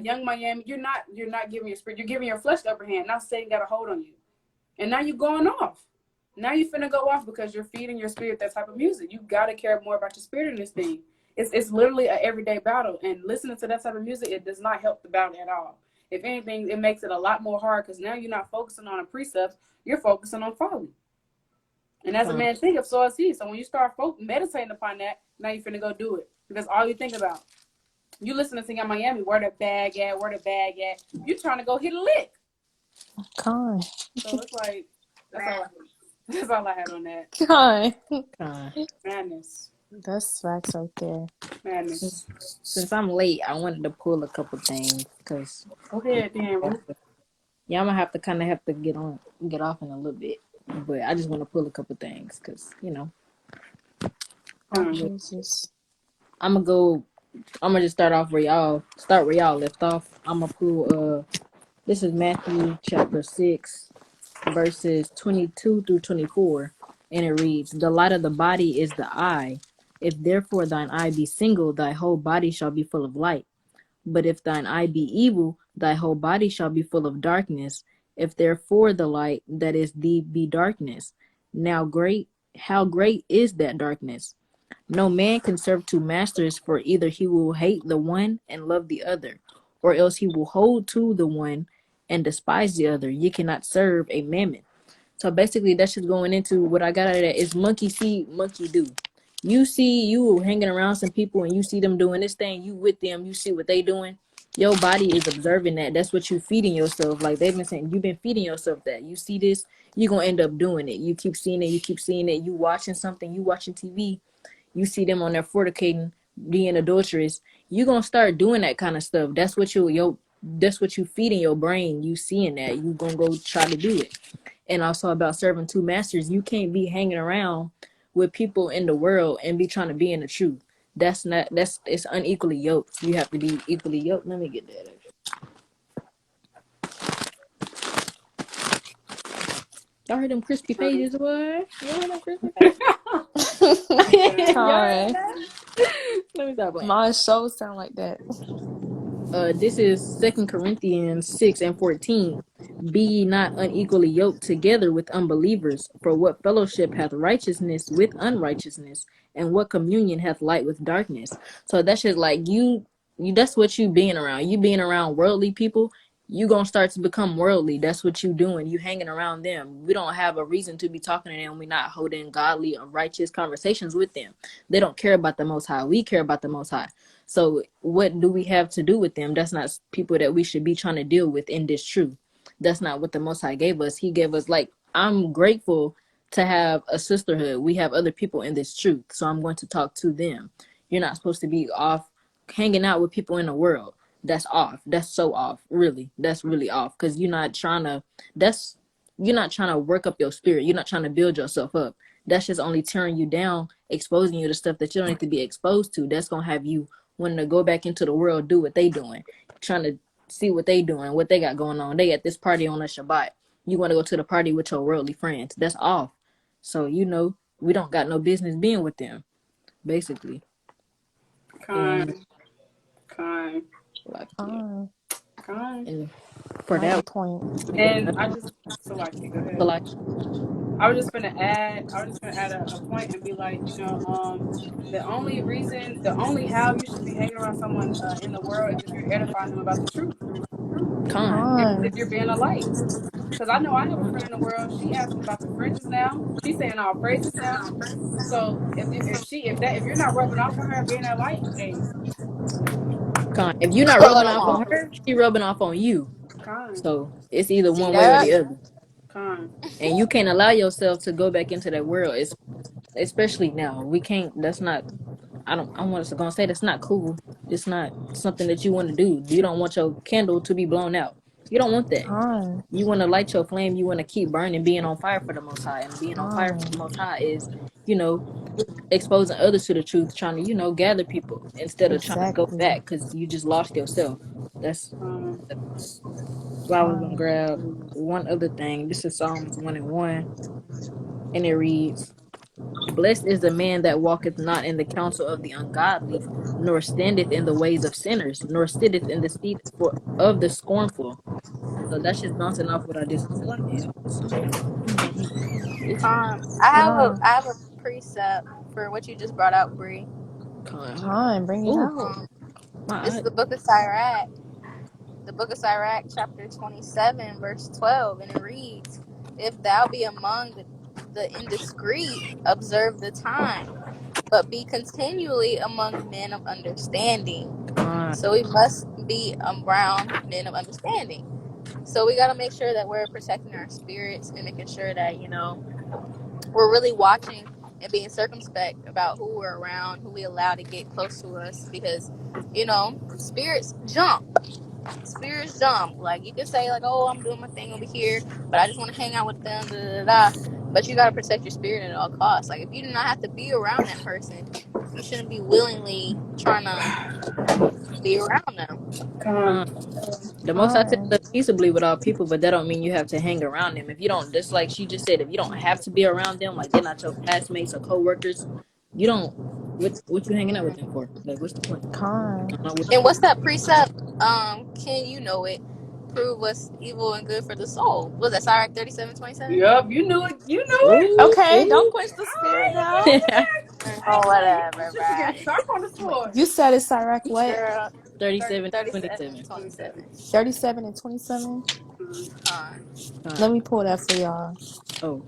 A: Young Miami. You're not giving your spirit. You're giving your flesh the upper hand. Now Satan got a hold on you. And now you're going off. Now you're finna go off because you're feeding your spirit that type of music. You gotta care more about your spirit in this thing. It's literally an everyday battle. And listening to that type of music, it does not help the battle at all. If anything, it makes it a lot more hard because now you're not focusing on the precepts, you're focusing on folly. And as a man thinketh, so is he. So when you start meditating upon that, now you're finna go do it. Because all you think about. You listening to Young Miami, where the bag at, where the bag at. You're trying to go hit a lick.
C: Con.
A: So it's like, that's all I had on that.
C: Con.
A: Madness.
C: That's facts right there.
A: Madness.
D: Since I'm late, I wanted to pull a couple things because
A: Go ahead, Dan.
D: yeah, I'm gonna have to get off in a little bit, but I just want to pull a couple things because
C: Oh, Jesus.
D: I'm gonna just start where y'all left off. I'm gonna pull this is Matthew chapter 6 verses 22 through 24, and it reads, "The light of the body is the eye. If therefore thine eye be single, thy whole body shall be full of light. But if thine eye be evil, thy whole body shall be full of darkness. If therefore the light that is thee be darkness, how great is that darkness? No man can serve two masters, for either he will hate the one and love the other, or else he will hold to the one and despise the other. You cannot serve a mammon." So basically, that's just going into what I got out of that is monkey see, monkey do. You see you hanging around some people and you see them doing this thing, you with them, you see what they doing. Your body is observing that. That's what you feeding yourself. Like they've been saying, you've been feeding yourself that. You see this, you're going to end up doing it. You keep seeing it. You watching something, you watching TV. You see them on there fornicating, being adulterous. You're going to start doing that kind of stuff. That's what you feed in your brain. You seeing that. You going to go try to do it. And also about serving two masters. You can't be hanging around with people in the world and be trying to be in the truth. It's unequally yoked. You have to be equally yoked. Let me get that. Y'all heard them crispy pages, what? You heard them crispy pages?
C: Con.
D: Let me stop playing.
C: My show sound like that.
D: This is 2 Corinthians 6 and 14. "Be ye not unequally yoked together with unbelievers, for what fellowship hath righteousness with unrighteousness, and what communion hath light with darkness?" So that's just like you that's what you being around. You being around worldly people, you gonna start to become worldly. That's what you doing. You hanging around them. We don't have a reason to be talking to them. We're not holding godly or righteous conversations with them. They don't care about the Most High. We care about the Most High. So what do we have to do with them? That's not people that we should be trying to deal with in this truth. That's not what the Most High gave us. He gave us, like, I'm grateful to have a sisterhood. We have other people in this truth, so I'm going to talk to them. You're not supposed to be off hanging out with people in the world. That's off. That's so off. Really, that's really off because you're not trying to work up your spirit. You're not trying to build yourself up. that's just only tearing you down, exposing you to stuff that you don't need to be exposed to. That's gonna have you wanting to go back into the world, do what they doing, trying to see what they doing, what they got going on. They at this party on a Shabbat. You want to go to the party with your worldly friends. That's off. So we don't got no business being with them, basically. And
A: Kind.
D: like yeah,
C: Con.
D: and for
C: Right
D: that,
C: on point.
A: And I just so like go
D: so
A: ahead.
D: like
A: I was just gonna add a point and be like, the only reason, the only how you should be hanging around someone in the world is if you're edifying them about the truth.
D: con,
A: If
C: Con.
A: you're being a light. Because I know I have a friend in the world. She asking about the fringes now. She's saying all praises now. So if you're not rubbing off on her and being a light, hey,
D: con. If you're not rubbing
C: Cut 'em
D: off on
C: off.
D: her, she rubbing off on you.
A: con,
D: So it's either
C: See
D: one way or
C: that?
D: the other.
A: con,
D: And you can't allow yourself to go back into that world. It's especially now. We can't. That's not. I don't. I want to gonna say that's not cool. It's not something that you want to do. You don't want your candle to be blown out. You don't want that.
C: Con.
D: You want to light your flame. You want to keep burning, being on fire for the Most High. And being on fire for
C: Con.
D: the Most High is, you know, exposing others to the truth, trying to, gather people instead of trying to go
C: Exactly.
D: back because you just lost yourself. That's
A: con.
D: why I was gonna
C: Con.
D: grab one other thing. This is Psalms 1:1, and it reads, "Blessed is the man that walketh not in the counsel of the ungodly, nor standeth in the ways of sinners, nor sitteth in the seat of the scornful." So that's just bouncing off what I just said. Like, damn, I'm gonna be itching.
C: Con.
B: I have a precept for what you just brought out, Bree.
D: Hold on.
C: Con. Bring it
D: Oh,
C: out.
D: my
B: This is
D: eye.
B: the book of Sirach. The book of Sirach, chapter 27, verse 12, and it reads, "If thou be among the indiscreet, observe the time, but be continually among men of understanding."
D: Con,
B: So we must be around men of understanding. So we got to make sure that we're protecting our spirits and making sure that, we're really watching and being circumspect about who we're around, who we allow to get close to us, because, spirits jump. Spirits jump. Like, you can say, like, oh, I'm doing my thing over here, but I just want to hang out with them, da, da, da. But you got to protect your spirit at all costs. Like, if you do not have to be around that person, you shouldn't be willingly trying to be around them.
A: Con.
D: con. The most I said
C: Con.
D: live peaceably with all people, but that don't mean you have to hang around them. If you don't, just like she just said, if you don't have to be around them, like they're not your classmates or coworkers, you don't. What you hanging out with them for? Like, what's the point?
C: Con.
D: I'm not with
B: And
D: you.
B: what's that precept? Can you know it? Prove what's evil and good for the soul. Was that Sirach 37:27?
A: Yup, you knew it. You knew it.
D: Ooh,
C: Okay, don't
D: ooh.
C: quench the
A: All right,
C: spirit
A: you
C: now.
A: know it.
B: Oh,
A: Hey, your
B: whatever,
A: sister getting
B: bro.
A: sharp on the sword.
C: You said it's Sirach what?
B: Girl,
D: 37,
B: 37 and
D: 27.
B: 27.
C: 37 and 27.
B: Con.
C: Let
D: Con.
C: me pull that for y'all.
D: Oh,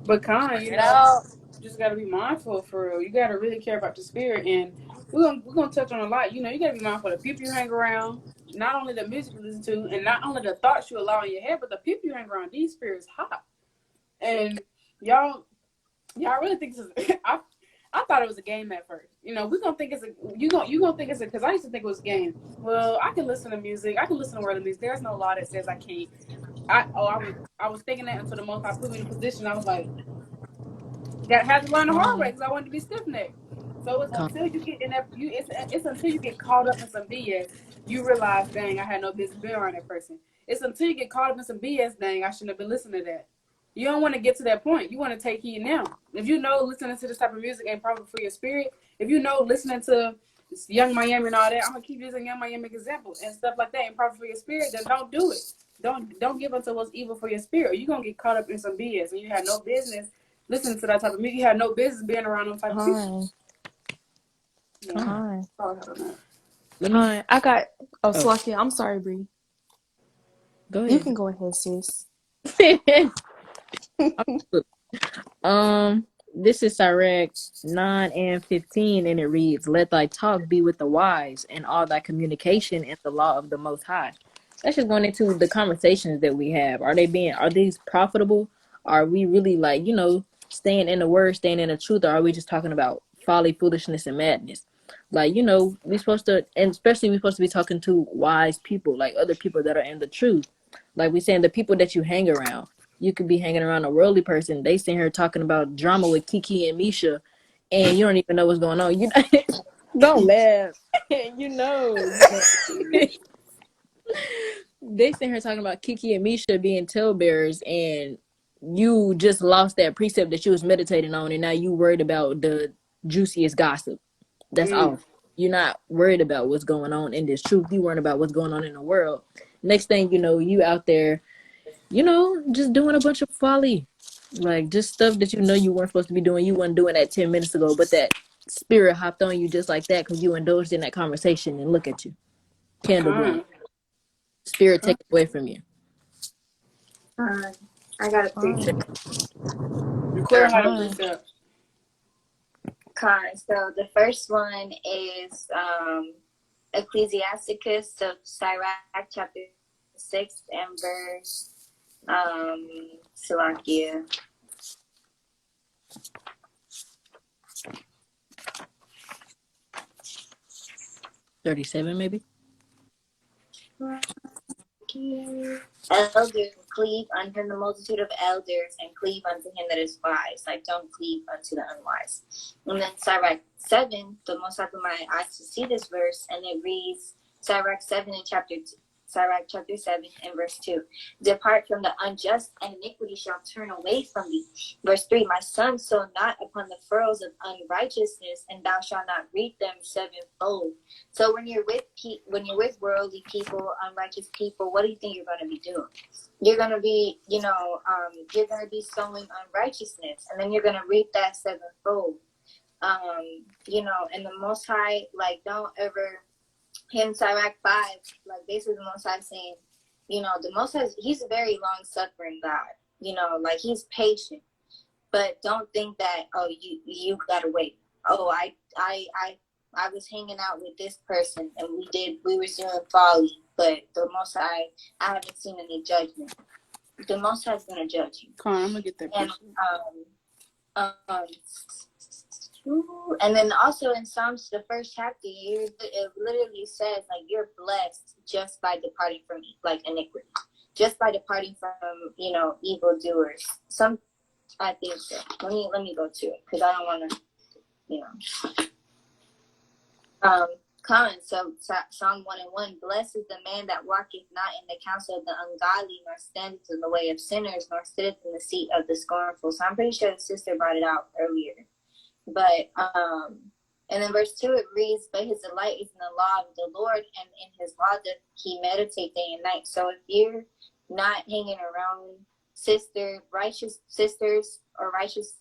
A: But Con,
B: Bring it out.
A: you just gotta be mindful for real. You gotta really care about the spirit, and we're gonna touch on a lot. You gotta be mindful of the people you hang around, not only the music you listen to, and not only the thoughts you allow in your head, but the people you hang around. These spirits hot, and y'all really think this is? I thought it was a game at first. We're gonna think it's a you gonna think it's a because I used to think it was a game. Well, I can listen to music. I can listen to worldly music. There's no law that says I can't. I was thinking that until the most I put me in a position. I was like, had to learn the hard way
C: Con.
A: because I wanted to be stiff necked. So it's
D: con,
A: until you get in that it's until you get caught up in some BS, you realize, dang, I had no business being around that person. It's until you get caught up in some BS, dang, I shouldn't have been listening to that. You don't want to get to that point. You want to take heed now. If you know listening to this type of music ain't proper for your spirit, if you know listening to Young Miami and all that, I'm gonna keep using Young Miami example and stuff like that ain't proper for your spirit, then don't do it. Don't give unto what's evil for your spirit. You're gonna get caught up in some BS and you had no business listening to that type of music. You had no business being around them type of people.
C: Con.
A: Yeah.
D: con.
C: Con.
D: Let me
C: Con. I got. Oh,
D: oh
C: Slakia. I'm sorry, Bree.
D: go
C: You
D: ahead.
C: can go ahead, sis.
D: This is Sirach 9:15, and it reads, "Let thy talk be with the wise, and all thy communication in the law of the Most High." That's just going into the conversations that we have. Are these profitable? Are we really like, staying in the word, staying in the truth, or are we just talking about folly, foolishness, and madness? Like, we supposed to, and especially we supposed to be talking to wise people, like other people that are in the truth. Like we saying the people that you hang around. you could be hanging around a worldly person. They sitting here talking about drama with Kiki and Misha, and you don't even know what's going on. You don't laugh. you know. They sitting here talking about Kiki and Misha being talebearers, and you just lost that precept that you was meditating on, and now you worried about the juiciest gossip. That's all. You're not worried about what's going on in this truth. You worried about what's going on in the world. Next thing you know, you out there, just doing a bunch of folly. Like, just stuff that you weren't supposed to be doing. You weren't doing that 10 minutes ago, but that spirit hopped on you just like that because you indulged in that conversation, and look at you. Candle blow. Spirit taken away from you.
B: I got a precept.
A: Declare how to precept.
B: So the first one is Ecclesiasticus, so Sirach chapter 6 and verse Salakia.
D: 37 maybe.
B: Elders cleave unto the multitude of elders, and cleave unto him that is wise. Like, don't cleave unto the unwise. And then Sirach 7, the most opened my eyes to see this verse, and it reads Sirach 7 in Sirach chapter 7 and verse 2. Depart from the unjust, and iniquity shall turn away from thee. Verse 3, my son, sow not upon the furrows of unrighteousness, and thou shalt not reap them sevenfold. So when you're with worldly people, unrighteous people, what do you think you're going to be doing? You're going to be, you're going to be sowing unrighteousness, and then you're going to reap that sevenfold. And the Most High, like, don't ever, in Sirach 5, like, basically the Most High saying, the Most High, he's a very long-suffering God, like, he's patient, but don't think that, oh, you gotta wait. Oh, I was hanging out with this person, and we were doing folly, but the Most High, I haven't seen any judgment. The Most High is gonna judge you.
A: Come on, I'm gonna get that picture.
B: And then also in Psalms, the first chapter, it literally says, like, you're blessed just by departing from, like, iniquity, just by departing from, evildoers. I think so. Let me go to it, because I don't want to, So Psalm 1:1, blessed is the man that walketh not in the counsel of the ungodly, nor standeth in the way of sinners, nor sitteth in the seat of the scornful. So I'm pretty sure the sister brought it out earlier. But and then verse 2, it reads, but his delight is in the law of the Lord, and in his law doth he meditate day and night. So if you're not hanging around righteous sisters, or righteous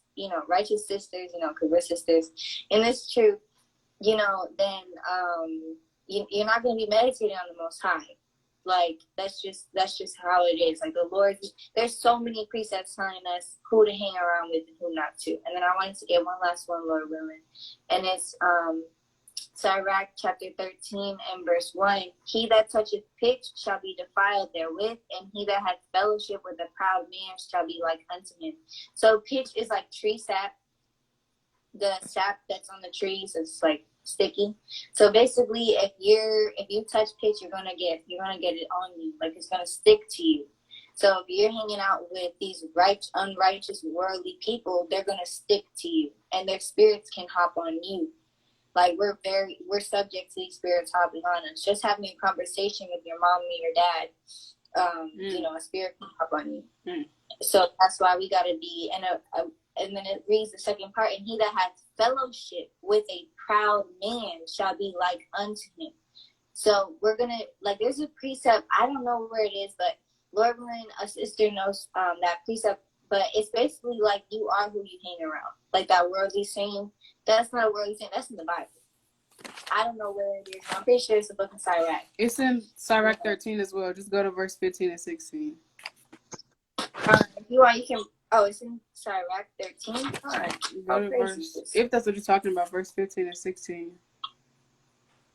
B: sisters, because we're sisters in this truth, then you're not going to be meditating on the Most High. Like, that's just how it is. Like, the Lord, there's so many precepts telling us who to hang around with and who not to. And then I wanted to get one last one, Lord willing, and it's Sirach chapter 13 and verse 1. He that toucheth pitch shall be defiled therewith, and he that hath fellowship with a proud man shall be like unto him. So pitch is like tree sap. The sap that's on the trees is like sticky. So basically, if you touch pitch, you're gonna get it on you. Like, it's gonna stick to you. So if you're hanging out with these unrighteous worldly people, they're gonna stick to you, and their spirits can hop on you. Like, we're subject to these spirits hopping on us. Just having a conversation with your mom and your dad, a spirit can hop on you. So that's why we gotta be and then it reads the second part, and he that hath fellowship with a proud man shall be like unto him. So we're gonna, like, there's a precept, I don't know where it is, but Lord willing, a sister knows that precept, but it's basically like, you are who you hang around. Like that worldly saying, that's not a worldly saying, that's in the Bible. I don't know where it is. I'm pretty sure it's the book of Sirach.
A: It's in Sirach 13 as well. Just go to verse 15 and 16.
B: If you want, you can. Oh, it's in Sirach 13.
A: Go to if that's what you're talking about, verse 15 and 16.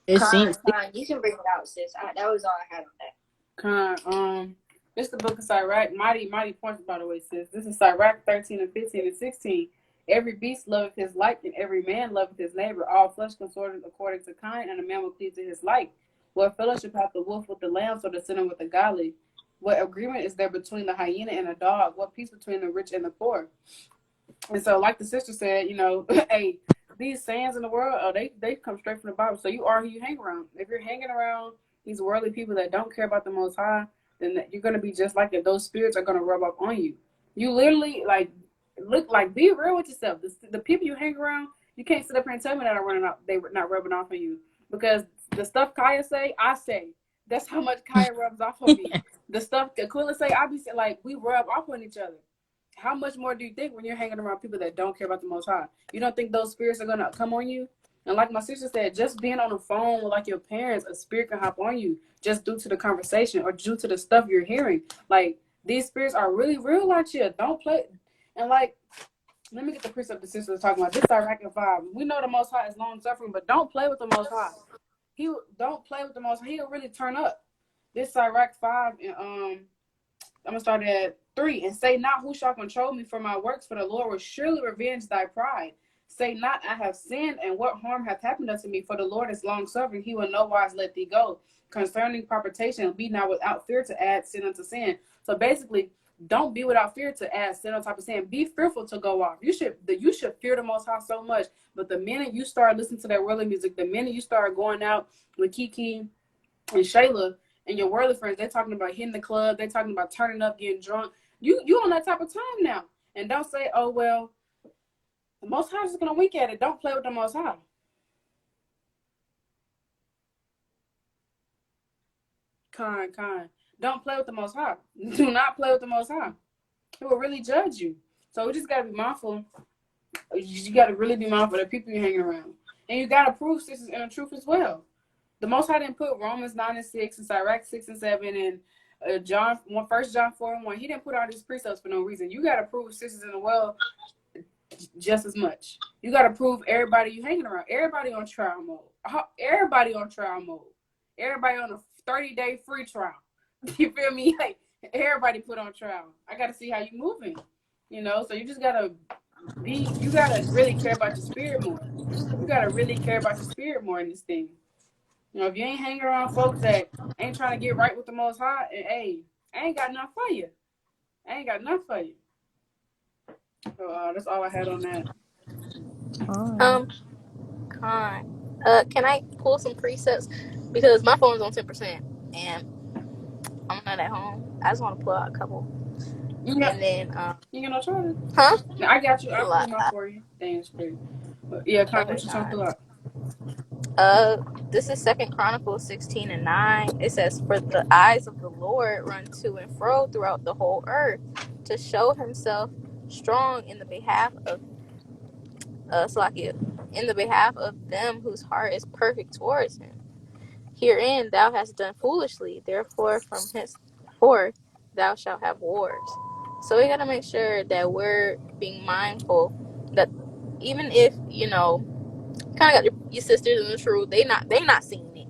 D: It seems.
B: You can bring it out, sis. That was all I had on that.
A: It's the book of Sirach. Mighty points, by the way, sis. This is Sirach 13 and 15 and 16. Every beast loveth his like, and every man loveth his neighbor. All flesh consorted according to kind, and a man will cleave to his like. What fellowship hath the wolf with the lamb, or the sinner with the godly? What agreement is there between the hyena and a dog? What peace between the rich and the poor? And so, like the sister said, hey, these sayings in the world, they come straight from the Bible. So you are who you hang around. If you're hanging around these worldly people that don't care about the Most High, then you're going to be just like that. Those spirits are going to rub off on you. You literally, be real with yourself. The people you hang around, you can't sit up here and tell me that they were not rubbing off on you. Because the stuff Kaya say, I say. That's how much Kaya rubs off on me. The stuff Aquila say, I be saying, like, we rub off on each other. How much more do you think when you're hanging around people that don't care about the Most High? You don't think those spirits are going to come on you? And like my sister said, just being on the phone with like your parents, a spirit can hop on you just due to the conversation or due to the stuff you're hearing. Like, these spirits are really real out here. Don't play. And like, let me get the precept the sister was talking about. This is Iraq 5. We know the Most High is long suffering, but don't play with the Most High. Don't play with the Most High. He'll really turn up. This is Iraq 5, and I'm gonna start at 3. And say not, who shall control me for my works, for the Lord will surely revenge thy pride. Say not, I have sinned, and what harm hath happened unto me? For the Lord is long suffering, he will no wise let thee go. Concerning propitiation, be not without fear to add sin unto sin. So basically, don't be without fear to add sin on top of sin. Be fearful to go off. You should fear the Most High so much. But the minute you start listening to that worldly music, the minute you start going out with Kiki and Shayla and your worldly friends, they're talking about hitting the club, they're talking about turning up, getting drunk. You on that type of time now. And don't say, oh, well, the Most High is going to wink at it. Don't play with the Most High. Kind. Don't play with the Most High. Do not play with the Most High. He will really judge you. So we just got to be mindful. You got to really be mindful of the people you're hanging around. And you got to prove this is in the truth as well. The Most High didn't put Romans 9 and 6 and Sirach 6 and 7 and First John 4 and 1. He didn't put all these precepts for no reason. You got to prove sisters in the world just as much. You got to prove everybody you hanging around. Everybody on trial mode. Everybody on trial mode. Everybody on a 30-day free trial. You feel me? Like, everybody put on trial. I got to see how you moving. So you just got to you got to really care about your spirit more. You got to really care about your spirit more in this thing. If you ain't hanging around folks that ain't trying to get right with the Most High, and hey, I ain't got nothing for you. So that's all I had on that.
C: Can I pull some precepts? Because my phone's on 10% and I'm not at home. I just want to pull out a couple.
A: You got no charger? Huh? No, I got you. I'll pull them out for you. Dang, it's crazy. But yeah, what you trying to pull out?
C: This is 2 Chronicles 16 and 9. It says, for the eyes of the Lord run to and fro throughout the whole earth to show himself strong in the behalf of them whose heart is perfect towards him. Herein thou hast done foolishly, therefore from henceforth thou shalt have wars. So we gotta make sure that we're being mindful that even if kind of got your sisters in the truth, they not seeing it.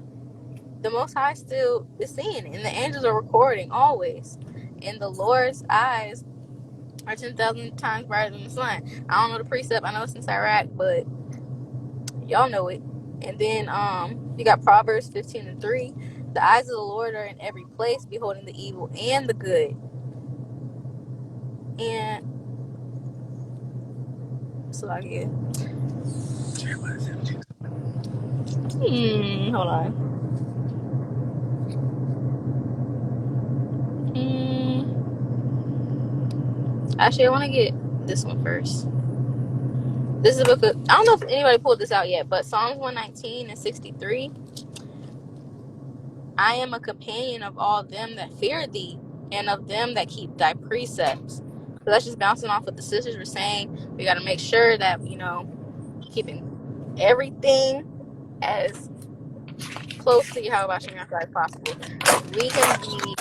C: The Most High still is seeing it, and the angels are recording always. And the Lord's eyes are 10,000 times brighter than the sun. I don't know the precept. I know it's in Sirach, but y'all know it. And then you got Proverbs 15 and 3. The eyes of the Lord are in every place, beholding the evil and the good. And so I get. Hold on. Actually, I want to get this one first. This is a book of, I don't know if anybody pulled this out yet, but Psalms 119 and 63. I am a companion of all them that fear thee, and of them that keep thy precepts. So that's just bouncing off what the sisters were saying. We got to make sure that, keeping everything as close to Yahweh Hashem as possible. We can be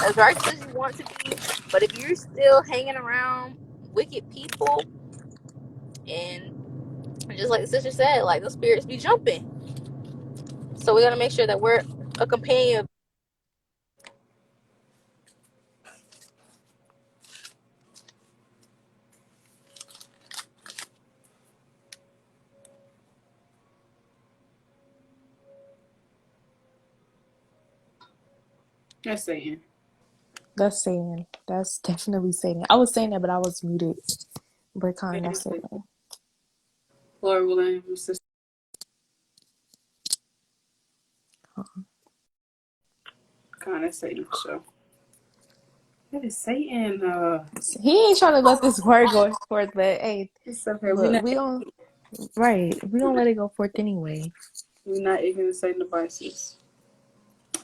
C: as righteous as you want to be, but if you're still hanging around wicked people, and just like the sister said, like, the spirits be jumping. So we got to make sure that we're a companion.
A: That's Satan.
C: That's Satan. That's definitely Satan. I was saying that, but I was muted. But kind,
A: That's
C: that's
A: Satan.
C: Satan.
A: Lord willing, sister. Kind of Satan for sure. That is Satan.
C: He ain't trying to let this word go forth, but hey,
A: It's okay.
C: look, we don't let it go forth anyway.
A: We're not ignorant of Satan devices.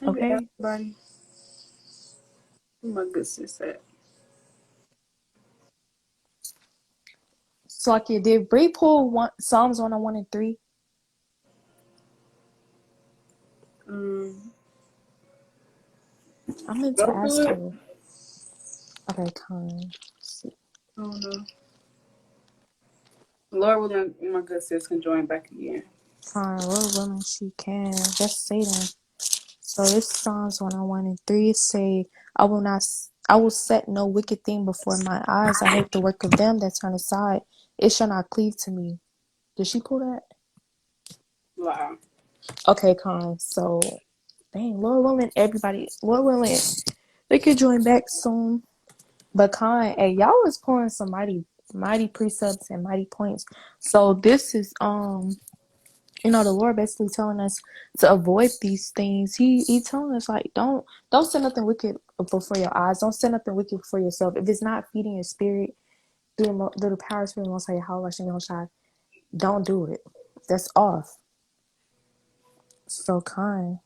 A: Maybe
C: Okay.
A: everybody. Where my good sis at?
C: So like you did Bree pull Psalms 101 and 3? I meant to
A: Go
C: ask
A: through it.
C: her. Okay, kind. See.
A: I don't know. Lord willing, my good sis can join back again.
C: Kind, Lord willing, she can. That's Satan. So this Psalms 101 and 3 say, I will set no wicked thing before my eyes. I hate the work of them that turn aside. It shall not cleave to me. Did she pull that?
A: Wow.
C: Okay, Con. So, dang, Lord willing, everybody, Lord willing, they could join back soon. But Con, hey, y'all was pulling some mighty precepts and mighty points. So this is the Lord basically telling us to avoid these things. He telling us like don't say nothing wicked before your eyes. Don't say nothing wicked for yourself. If it's not feeding your spirit through the power of spirit, Most High Yahweh Hashem Yahushua, don't do it. That's off. So kind.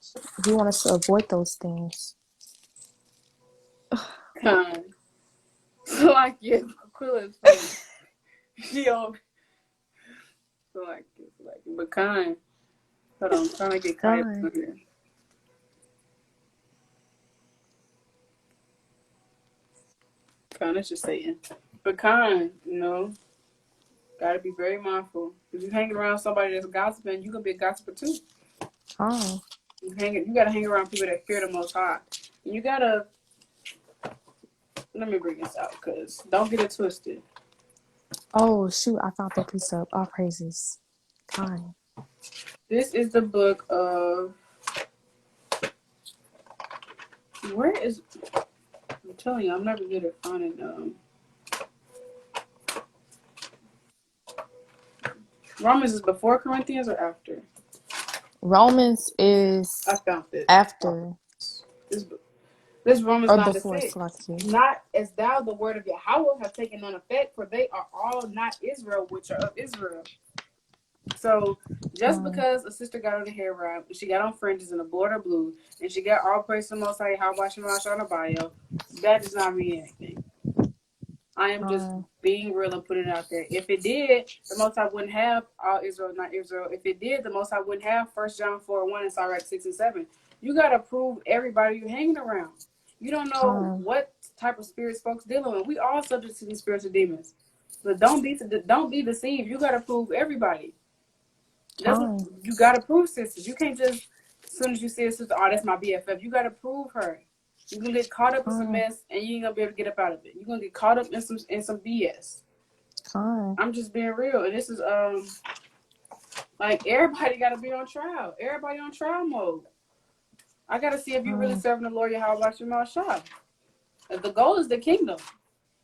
C: He want us to avoid those things.
A: Kind. So like yeah, Aquila's funny. She don't so like but kind. Hold on, I'm trying to get Kaya
C: Kind.
A: on here. Kind is just Satan. But kind, gotta be very mindful. If you hang around somebody that's gossiping, you gonna be a gossiper too.
C: Kind.
A: You gotta hang around people that fear the Most High. And you gotta let me bring this out because don't get it twisted.
C: Oh shoot! I found the precept. All praises. Kind.
A: This is the book of where is I'm telling you, I'm never good at finding Romans is before Corinthians or after?
C: Romans is
A: I found it.
C: after
A: This Romans
C: or
A: 9 to
C: before
A: 6.
C: Slaki.
A: Not as thou the word of Yahweh have taken none effect, for they are all not Israel, which are of Israel. So just because a sister got on a hair wrap, and she got on fringes and a border blue, and she got all praise to the Most High, how about she on her bio, that does not mean anything. I am just being real and putting it out there. If it did, the Most High wouldn't have all Israel, not Israel. If it did, the Most High wouldn't have 1 John 4:1 and Sirach 6 and 7. You got to prove everybody you're hanging around. You don't know what type of spirits folks dealing with. We all subject to these spiritual demons. But don't be deceived. You got to prove everybody. That's what you got to prove, sisters. You can't just, as soon as you see a sister, oh, that's my BFF. You got to prove her. You're going to get caught up in some mess, and you ain't going to be able to get up out of it. You're going to get caught up in some BS. I'm just being real. And this is, like, everybody got to be on trial. Everybody on trial mode. I got to see if you're really serving the Lord, how about your mouth shop. The goal is the kingdom.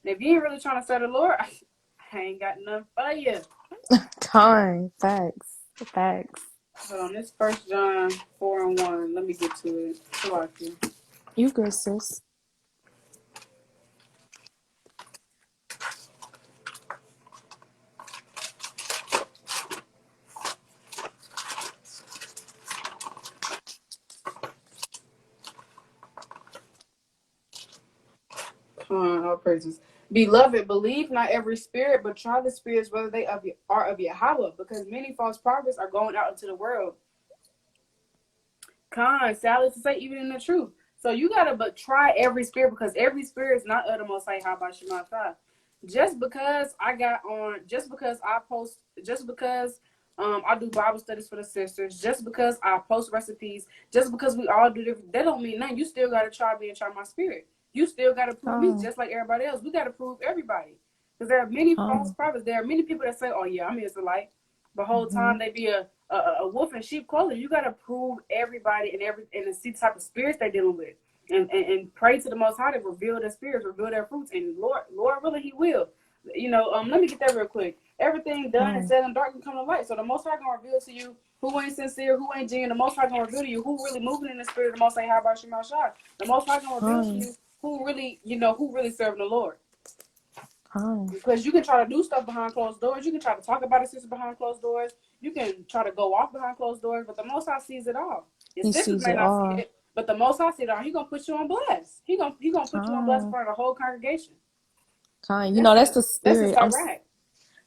A: And if you ain't really trying to serve the Lord, I ain't got nothing for you.
C: Facts.
A: Hold on, this 1 John 4:1. Let me get to it.
C: You good, sis.
A: All praises. Beloved, believe not every spirit, but try the spirits whether they are of Yahweh, because many false prophets are going out into the world. Sadly to say, even in the truth. So you gotta try every spirit, because every spirit is not of the Most High. How about Shema? Just because I post, just because I do Bible studies for the sisters, just because I post recipes, just because we all do different, that don't mean nothing. You still gotta try me and try my spirit. You still gotta prove me just like everybody else. We gotta prove everybody. Because there are many false prophets. There are many people that say, oh yeah, I'm Israelite. The whole time they be a wolf in sheep clothing. You gotta prove everybody and see the type of spirits they're dealing with. and pray to the Most High to reveal their spirits, reveal their fruits, and Lord really He will. Let me get that real quick. Everything done and said in dark can come to light. So the Most High gonna reveal to you who ain't sincere, who ain't genuine. The Most High gonna reveal to you who really moving in the spirit. The Most High, how about you, my shot? The Most High gonna reveal to you who really serving the Lord. Because you can try to do stuff behind closed doors. You can try to talk about a sister behind closed doors. You can try to go off behind closed doors, but the Most High sees it all. Your sisters may not see it, but the Most High sees it all. He gonna put you on blast. He gonna put you on blast in front of the whole congregation.
C: That's the spirit.
A: That's Iraq.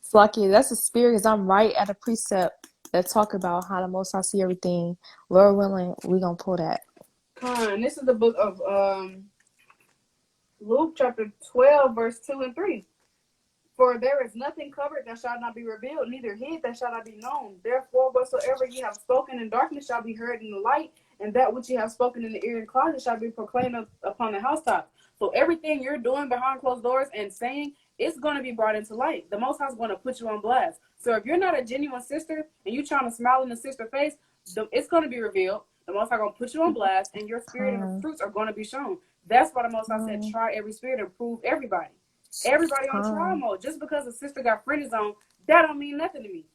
C: Slacky, that's the spirit, because I'm right at a precept that talk about how the Most High see everything. Lord willing, we gonna pull that.
A: This is the book of Luke chapter 12, verse 2 and 3. For there is nothing covered that shall not be revealed, neither hid that shall not be known. Therefore, whatsoever ye have spoken in darkness shall be heard in the light, and that which ye have spoken in the ear and closet shall be proclaimed upon the housetop. So everything you're doing behind closed doors and saying, it's going to be brought into light. The Most High is going to put you on blast. So if you're not a genuine sister and you're trying to smile in the sister face, it's going to be revealed. The Most High going to put you on blast, and your spirit and the fruits are going to be shown. That's why the Most High said, try every spirit and prove everybody. Everybody on trial mode. Just because a sister got friend zone, that don't mean nothing to me.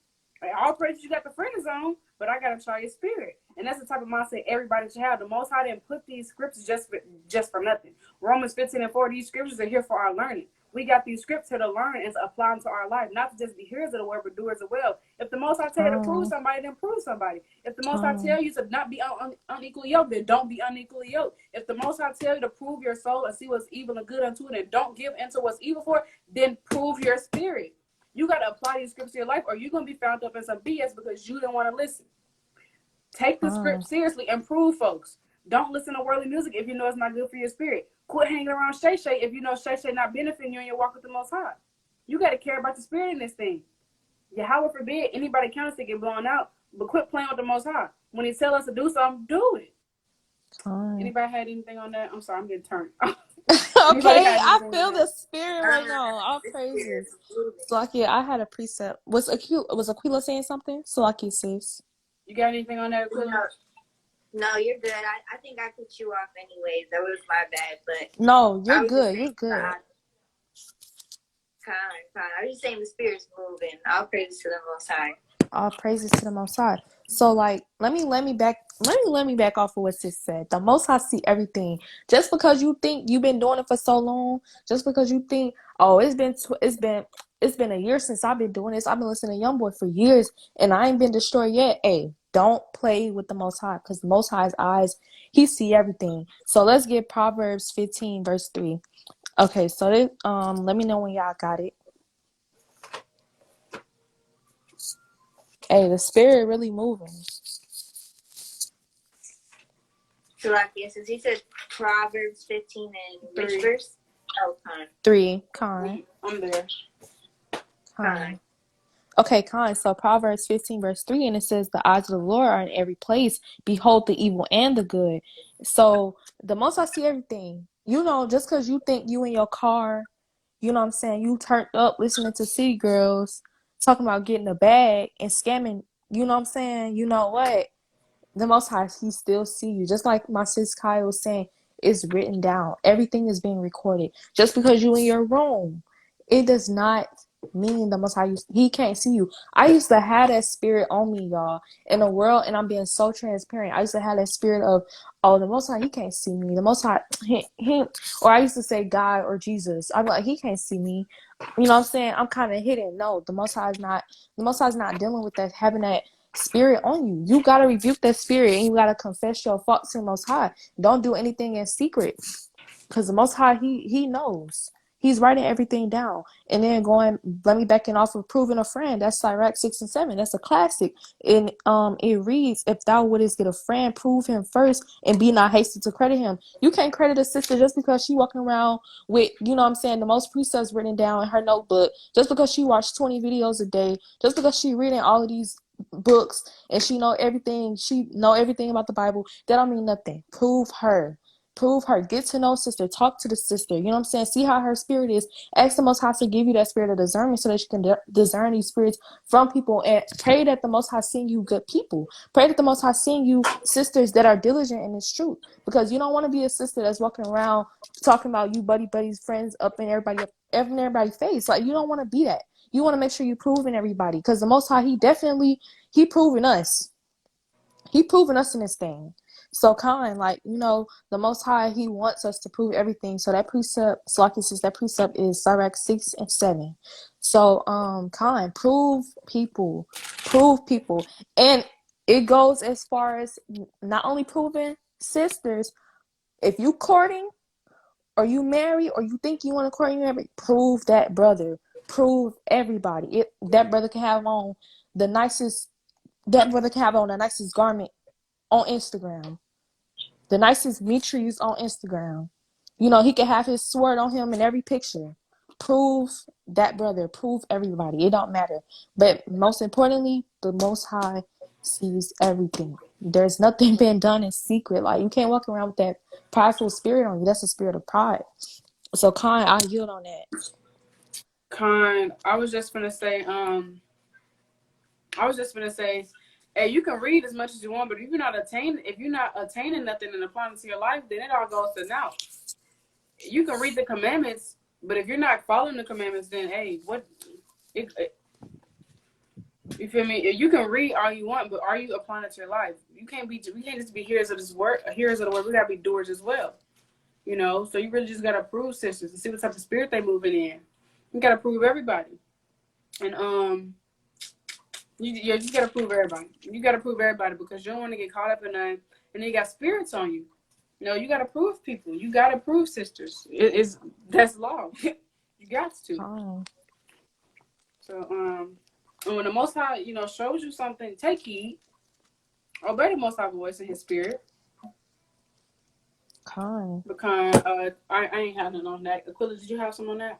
A: Like, all praise you got the friend zone, but I gotta try your spirit. And that's the type of mindset everybody should have. The Most High didn't put these scriptures just for nothing. Romans 15 and 4, these scriptures are here for our learning. We got these scripts here to learn and to apply them to our life, not to just be hearers of the word, but doers as well. If the Most High tell you to prove somebody, then prove somebody. If the Most High tell you to not be unequally yoked, then don't be unequally yoked. If the Most High tell you to prove your soul and see what's evil and good unto it, and don't give into what's evil for it, then prove your spirit. You got to apply these scripts to your life, or you're going to be found up in some BS because you don't want to listen. Take the script seriously and prove folks. Don't listen to worldly music if you know it's not good for your spirit. Quit hanging around Shay Shay if you know Shay Shay not benefiting you in your walk with the Most High. You got to care about the spirit in this thing. Yahweh forbid anybody counterfeit get blown out, but quit playing with the Most High. When He tell us to do something, do it. Anybody had anything on that? I'm sorry, I'm getting turned.
C: Okay, I feel the spirit right now. All praises. Slacky, I had a precept. Was Aquila saying something? Slacky, sis.
A: You got anything on that, Aquila?
B: No, you're good. I think I cut you off anyways. That was my bad, but
C: no, you're good. You're good.
B: I was just saying the spirit's moving. All praises to the Most High.
C: All praises to the Most High. So, like, let me back off of what sis said. The Most High see everything. Just because you think you've been doing it for so long, just because you think, oh, it's been a year since I've been doing this. I've been listening to YoungBoy for years, and I ain't been destroyed yet. Hey, don't play with the Most High, because the Most High's eyes, He see everything. So let's get Proverbs 15 verse 3. Okay, so let me know when y'all got it. Hey, the spirit really moving.
B: So, like, since he said Proverbs 15 and which verse? Oh, Con.
C: 3. Con.
A: I'm there.
C: Con. Okay, Con. So Proverbs 15 verse 3, and it says, the eyes of the Lord are in every place. Behold the evil and the good. So the Most High see everything. Just because you think you in your car, you know what I'm saying, you turned up listening to City Girls, talking about getting a bag and scamming, you know what I'm saying, you know what? The Most High, He still see you. Just like my sis Kyle was saying, it's written down. Everything is being recorded. Just because you in your room, it does not mean the Most High, He can't see you. I used to have that spirit on me, y'all, in the world, and I'm being so transparent. I used to have that spirit of, oh, the Most High, He can't see me. The Most High, he or I used to say God or Jesus. I'm like, He can't see me. You know what I'm saying? I'm kind of hidden. No, the Most High is not dealing with that, having that spirit on you. You gotta rebuke that spirit, and you gotta confess your faults to the Most High. Don't do anything in secret, because the Most High, He knows. He's writing everything down. And then let me back in off of proving a friend. That's Sirach 6 and 7. That's a classic. And it reads, if thou wouldest get a friend, prove him first, and be not hasty to credit him. You can't credit a sister just because she walking around with, you know what I'm saying, the most precepts written down in her notebook, just because she watched 20 videos a day, just because she reading all of these books and she know everything about the Bible. That don't mean nothing. Prove her. Prove her. Get to know sister. Talk to the sister. You know what I'm saying? See how her spirit is. Ask the Most High to give you that spirit of discernment so that you can discern these spirits from people. And pray that the Most High send you good people. Pray that the Most High send you sisters that are diligent in this truth. Because you don't want to be a sister that's walking around talking about you buddies, friends up in everybody's face. Like, you don't want to be that. You want to make sure you're proving everybody. Because the Most High, he proving us. He proving us in this thing. So like, you know, the Most High, he wants us to prove everything. So that precept, that precept is Sirach 6 and 7. So prove people. And it goes as far as not only proving sisters, if you courting or you marry or you think you want to court and marry, prove that brother. Prove everybody. That brother can have on the nicest garment on Instagram. The nicest meat trees on Instagram. You know, he can have his sword on him in every picture. Prove that brother. Prove everybody. It don't matter. But most importantly, the Most High sees everything. There's nothing being done in secret. Like, you can't walk around with that prideful spirit on you. That's a spirit of pride. So, I yield on that.
A: I was just gonna say, hey, you can read as much as you want, but if you're not attaining nothing and applying it to your life, then it all goes to naught. You can read the commandments, but if you're not following the commandments, then hey, you feel me? You can read all you want, but are you applying it to your life? We can't just be hearers of the word. We gotta be doers as well. You know, so you really just gotta prove sisters and see what type of spirit they moving in. You gotta prove everybody, and you just gotta prove everybody. You gotta prove everybody because you don't want to get caught up in that, and then you got spirits on you. You know, you gotta prove people. You gotta prove sisters. That's law. You got to.
C: Oh.
A: So and when the Most High, you know, shows you something, take heed. Obey the Most High voice in His spirit. Because I ain't had nothing on that. Aquila, did you have some on that?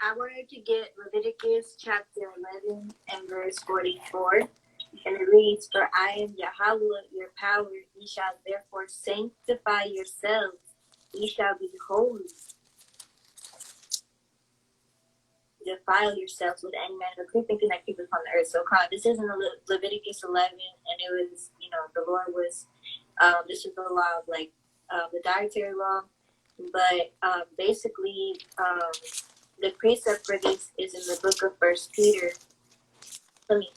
B: I wanted to get Leviticus chapter 11 and verse 44. And it reads, "For I am Yahweh, your power. Ye shall therefore sanctify yourselves. Ye shall be holy. Defile yourselves with any manner of creeping thing that creepeth upon the earth." So, this is in Leviticus 11, and it was, you know, the Lord was, this is the law of, like, the dietary law. But basically, the precept for this is in the book of First Peter. Let me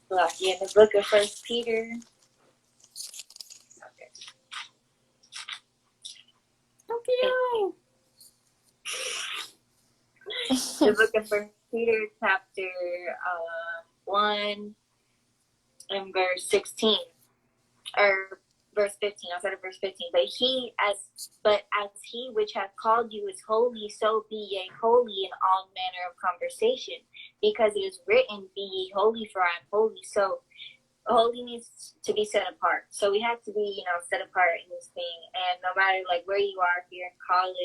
B: look. Yeah, the book of First Peter.
A: Okay.
B: The book of First Peter, chapter 1 and verse 16, or verse 15. I'll start at verse 15. But as he which hath called you is holy, so be ye holy in all manner of conversation, because it is written, "Be ye holy, for I am holy." So holy needs to be set apart. So we have to be, you know, set apart in this thing. And no matter like where you are, if you're in college,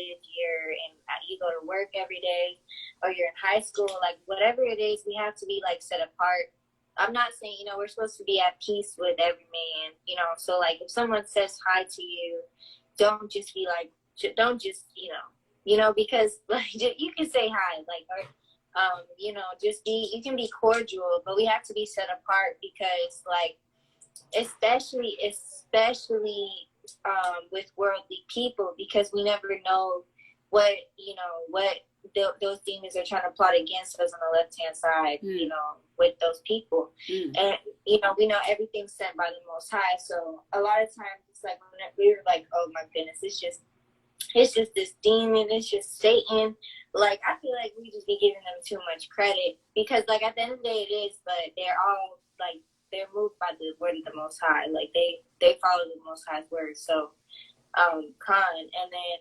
B: you go to work every day, or you're in high school, like whatever it is, we have to be like set apart. I'm not saying, you know, we're supposed to be at peace with every man, you know. So like if someone says hi to you, don't just be like, you know, because like you can say hi, like, or you know, you can be cordial, but we have to be set apart because, like, especially with worldly people, because we never know what those demons are trying to plot against us on the left-hand side, you know, with those people. And, you know, we know everything's sent by the Most High. So a lot of times it's like, we were like, oh my goodness, it's just this demon, it's just Satan. Like, I feel like we just be giving them too much credit because, like, at the end of the day, it is, but they're all, like, they're moved by the word of the Most High. Like, they follow the Most High's word. So, and then,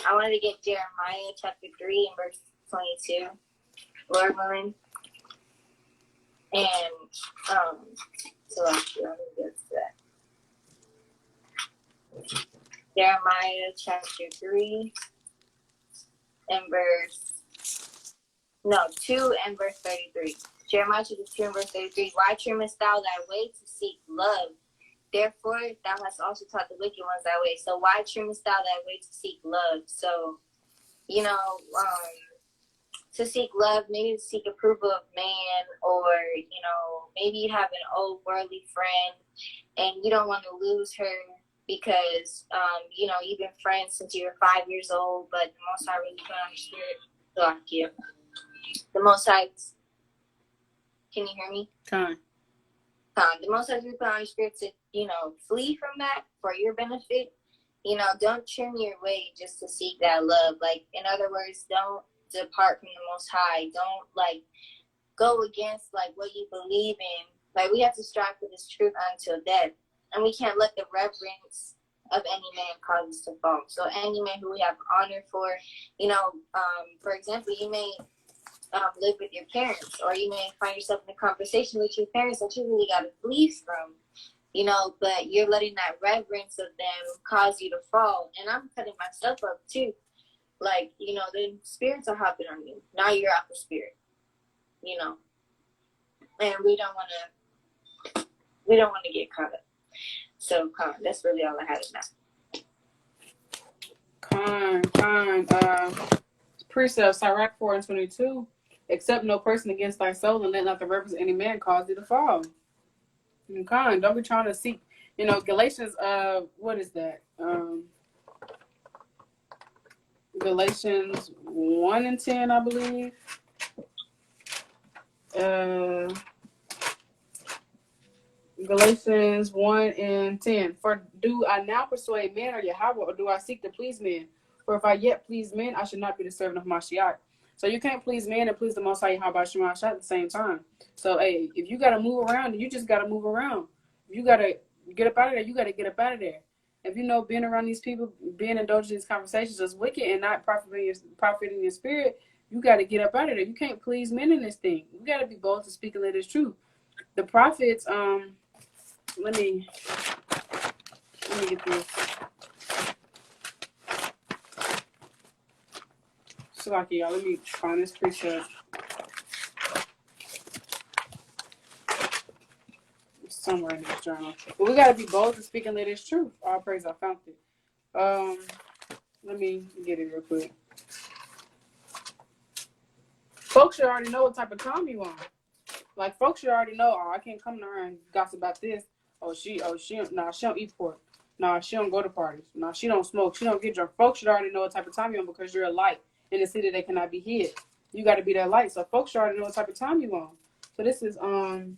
B: I wanted to get Jeremiah chapter 3 and verse 22, Lord willing. And, so actually, let me get to that. Jeremiah chapter 3 and 2 and verse 33. Jeremiah chapter 2 verse 33. Why trimmest thou thy way to seek love? Therefore thou hast also taught the wicked ones thy way. So why trimmest thou thy way to seek love? So, to seek love, maybe to seek approval of man, or, maybe you have an old worldly friend and you don't want to lose her because, you've been friends since you were 5 years old, but the Most High really put on your spirit. Like you. The Most High, can you hear me? The Most High really put on your spirit to, flee from that for your benefit. Don't trim your way just to seek that love. Like, in other words, don't depart from the Most High. Don't go against what you believe in. We have to strive for this truth until death, and we can't let the reverence of any man cause us to fall. So any man who we have honor for, for example, you may live with your parents, or you may find yourself in a conversation with your parents that you really got to flee from, but you're letting that reverence of them cause you to fall. And I'm cutting myself up too. The spirits are hopping on you. Now you're out the spirit, and we don't want to get caught up. So, that's really all I had in that.
A: Precepts, Sirach 4:22. Accept no person against thy soul, and let not the reverence of any man cause thee to fall. Don't be trying to seek, Galatians, what is that? Galatians 1:10, I believe. Galatians 1:10. For do I now persuade men or Yahweh, or do I seek to please men? For if I yet please men, I should not be the servant of Mashiach. So you can't please men and please the Most High Yahweh Shemashah at the same time. So, hey, if you got to move around, you just got to move around. If you got to get up out of there, you got to get up out of there. If being around these people, being indulged in these conversations is wicked and not profiting your spirit, you got to get up out of there. You can't please men in this thing. You got to be bold to speak and let it truth. The prophets, let me get this. Salaki, y'all. Let me find this precept. It's somewhere in this journal. But we gotta be bold to speak and let it's truth. All praise, I found it. Let me get it real quick. Folks should already know what type of time you on. Folks should already know, I can't come to her and gossip about this. She don't eat pork. She don't go to parties. She don't smoke. She don't get drunk. Folks should already know what type of time you're on because you're a light in the city that cannot be hid. You got to be that light. So folks should already know what type of time you're on. So this is 2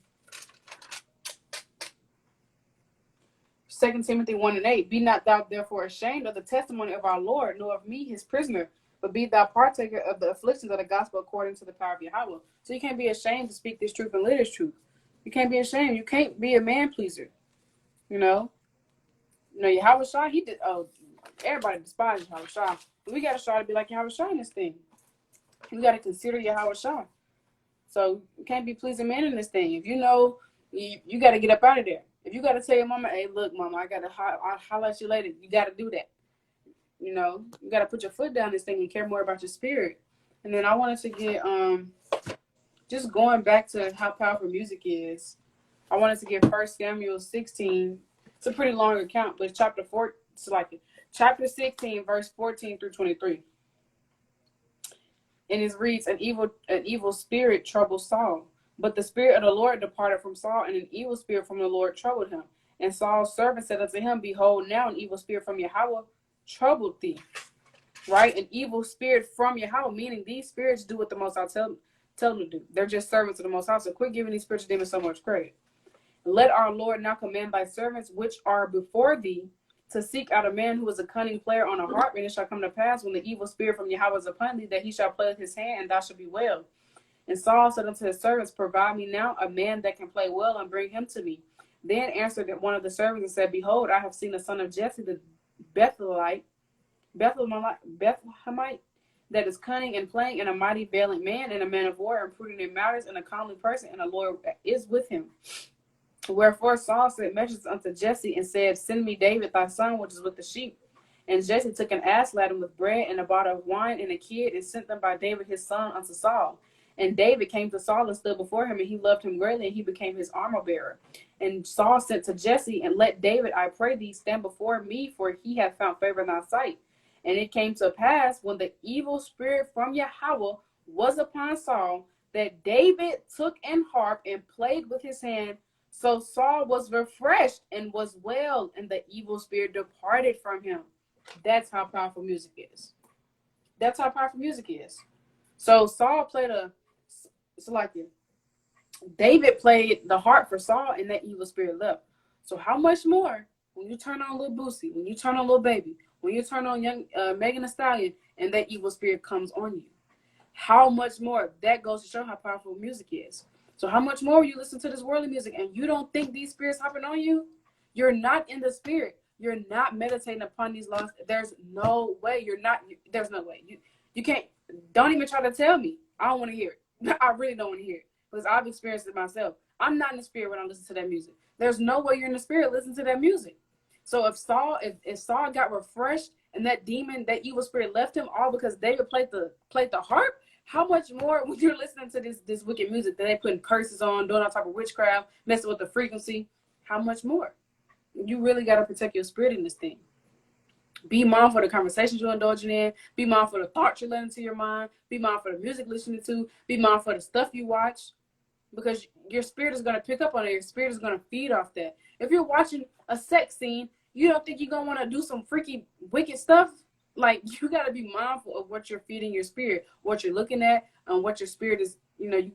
A: Timothy 1:8. Be not thou therefore ashamed of the testimony of our Lord, nor of me his prisoner, but be thou partaker of the afflictions of the gospel according to the power of Yahweh. So you can't be ashamed to speak this truth and live this truth. You can't be ashamed. You can't be a man pleaser. Yahweh Shai, he did. Everybody despises Yahweh Shai. We got to try to be like Yahweh Shai in this thing. We got to consider Yahweh Shai. So you can't be pleasing men in this thing. If you got to get up out of there. If you got to tell your mama, hey, look, mama, I'll holler at you later. You got to do that. You got to put your foot down this thing and care more about your spirit. And then I wanted to get, just going back to how powerful music is, I wanted to get 1 Samuel 16. It's a pretty long account, but chapter 16, verse 14 through 23. And it reads, an evil spirit troubled Saul. But the spirit of the Lord departed from Saul, and an evil spirit from the Lord troubled him. And Saul's servant said unto him, behold, now an evil spirit from Yahweh troubled thee. Right? An evil spirit from Yahweh, meaning these spirits do what the Most High tell them to do. They're just servants of the Most High. So quit giving these spiritual demons so much credit. Let our Lord now command thy servants which are before thee to seek out a man who is a cunning player on a harp, and it shall come to pass when the evil spirit from Yahweh is upon thee, that he shall play with his hand, and thou shalt be well. And Saul said unto his servants, provide me now a man that can play well, and bring him to me. Then answered one of the servants and said, behold, I have seen a son of Jesse the Bethlehemite, that is cunning and playing, and a mighty valiant man, and a man of war, and prudent in matters, and a comely person, and the Lord is with him. Wherefore Saul sent messengers unto Jesse and said, send me David thy son, which is with the sheep. And Jesse took an ass laden with bread and a bottle of wine and a kid, and sent them by David his son unto Saul. And David came to Saul and stood before him, and he loved him greatly, and he became his armor bearer. And Saul sent to Jesse, and let David, I pray thee, stand before me, for he hath found favor in thy sight. And it came to pass, when the evil spirit from Yahweh was upon Saul, that David took an harp and played with his hand. So Saul was refreshed and was well, and the evil spirit departed from him. That's how powerful music is. That's how powerful music is. So Saul played David played the harp for Saul, and that evil spirit left. So how much more when you turn on Lil Boosie, when you turn on Lil Baby, when you turn on young Megan Thee Stallion, and that evil spirit comes on you? How much more? That goes to show how powerful music is. So how much more you listen to this worldly music and you don't think these spirits hopping on you? You're not in the spirit. You're not meditating upon these laws. There's no way. There's no way. You can't. Don't even try to tell me. I don't want to hear it. I really don't want to hear it because I've experienced it myself. I'm not in the spirit when I listen to that music. There's no way you're in the spirit listening to that music. So if Saul got refreshed and that demon, that evil spirit left him, all because David played the harp, how much more when you're listening to this wicked music that they putting curses on, doing all type of witchcraft, messing with the frequency? How much more? You really got to protect your spirit in this thing. Be mindful of the conversations you're indulging in. Be mindful of the thoughts you're letting into your mind. Be mindful of the music listening to. Be mindful of the stuff you watch, because your spirit is going to pick up on it. Your spirit is going to feed off that. If you're watching a sex scene, you don't think you're going to want to do some freaky, wicked stuff? Like, you got to be mindful of what you're feeding your spirit, what you're looking at, and what your spirit is, you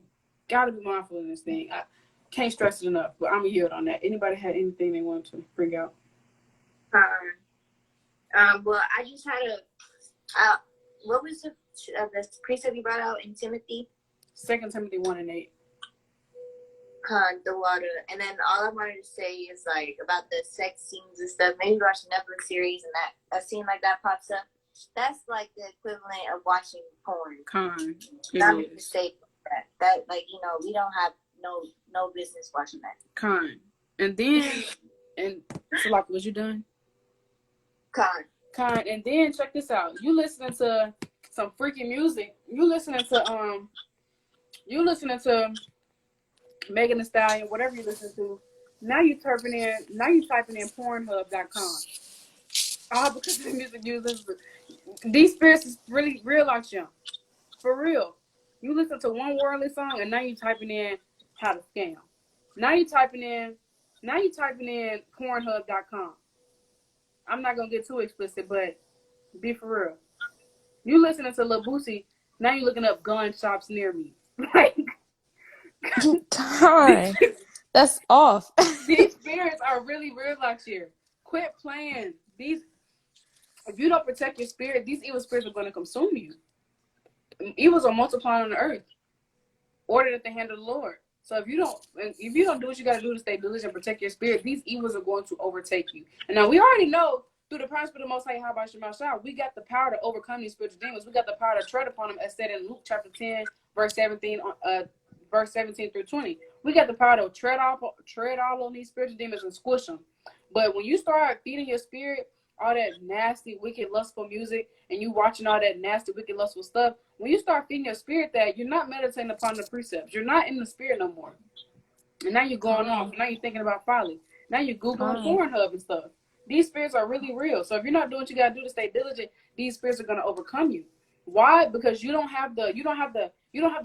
A: got to be mindful in this thing. I can't stress it enough, but I'm going to yield on that. Anybody had anything they wanted to bring out?
B: Well, I just had what was the precept you brought out in Timothy?
A: 2 Timothy 1:8.
B: The water. And then all I wanted to say is like about the sex scenes and stuff. Maybe watch a Netflix series and that a scene like that pops up. That's like the equivalent of watching porn. Not me to say that like, we don't have no business watching that.
A: And then so like, was you done? And then check this out. You listening to some freaky music. You listening to Megan Thee Stallion, whatever you listen to. Now you typing in Pornhub.com. All because of the music you listen to. These spirits is really real out you. For real. You listen to one worldly song and now you typing in how to scam. Now you typing in Pornhub.com. I'm not gonna get too explicit, but be for real. You listening to Lil Boosie, now you looking up gun shops near me. Like,
C: time. That's off.
A: These spirits are really real out here. Quit playing. If you don't protect your spirit, these evil spirits are gonna consume you. Evils are multiplying on the earth, ordered at the hand of the Lord. So if you don't do what you got to do to stay diligent and protect your spirit, these evils are going to overtake you. And now we already know through the promise of the Most High, how about Shema, we got the power to overcome these spiritual demons. We got the power to tread upon them, as said in Luke chapter 10, verse 17 through 20. We got the power to tread all on these spiritual demons and squish them. But when you start feeding your spirit all that nasty, wicked, lustful music, and you watching all that nasty, wicked, lustful stuff, when you start feeding your spirit that, you're not meditating upon the precepts. You're not in the spirit no more. And now you're going off. Now you're thinking about folly. Now you're Googling Pornhub and stuff. These spirits are really real. So if you're not doing what you gotta do to stay diligent, these spirits are gonna overcome you. Why? Because you don't have the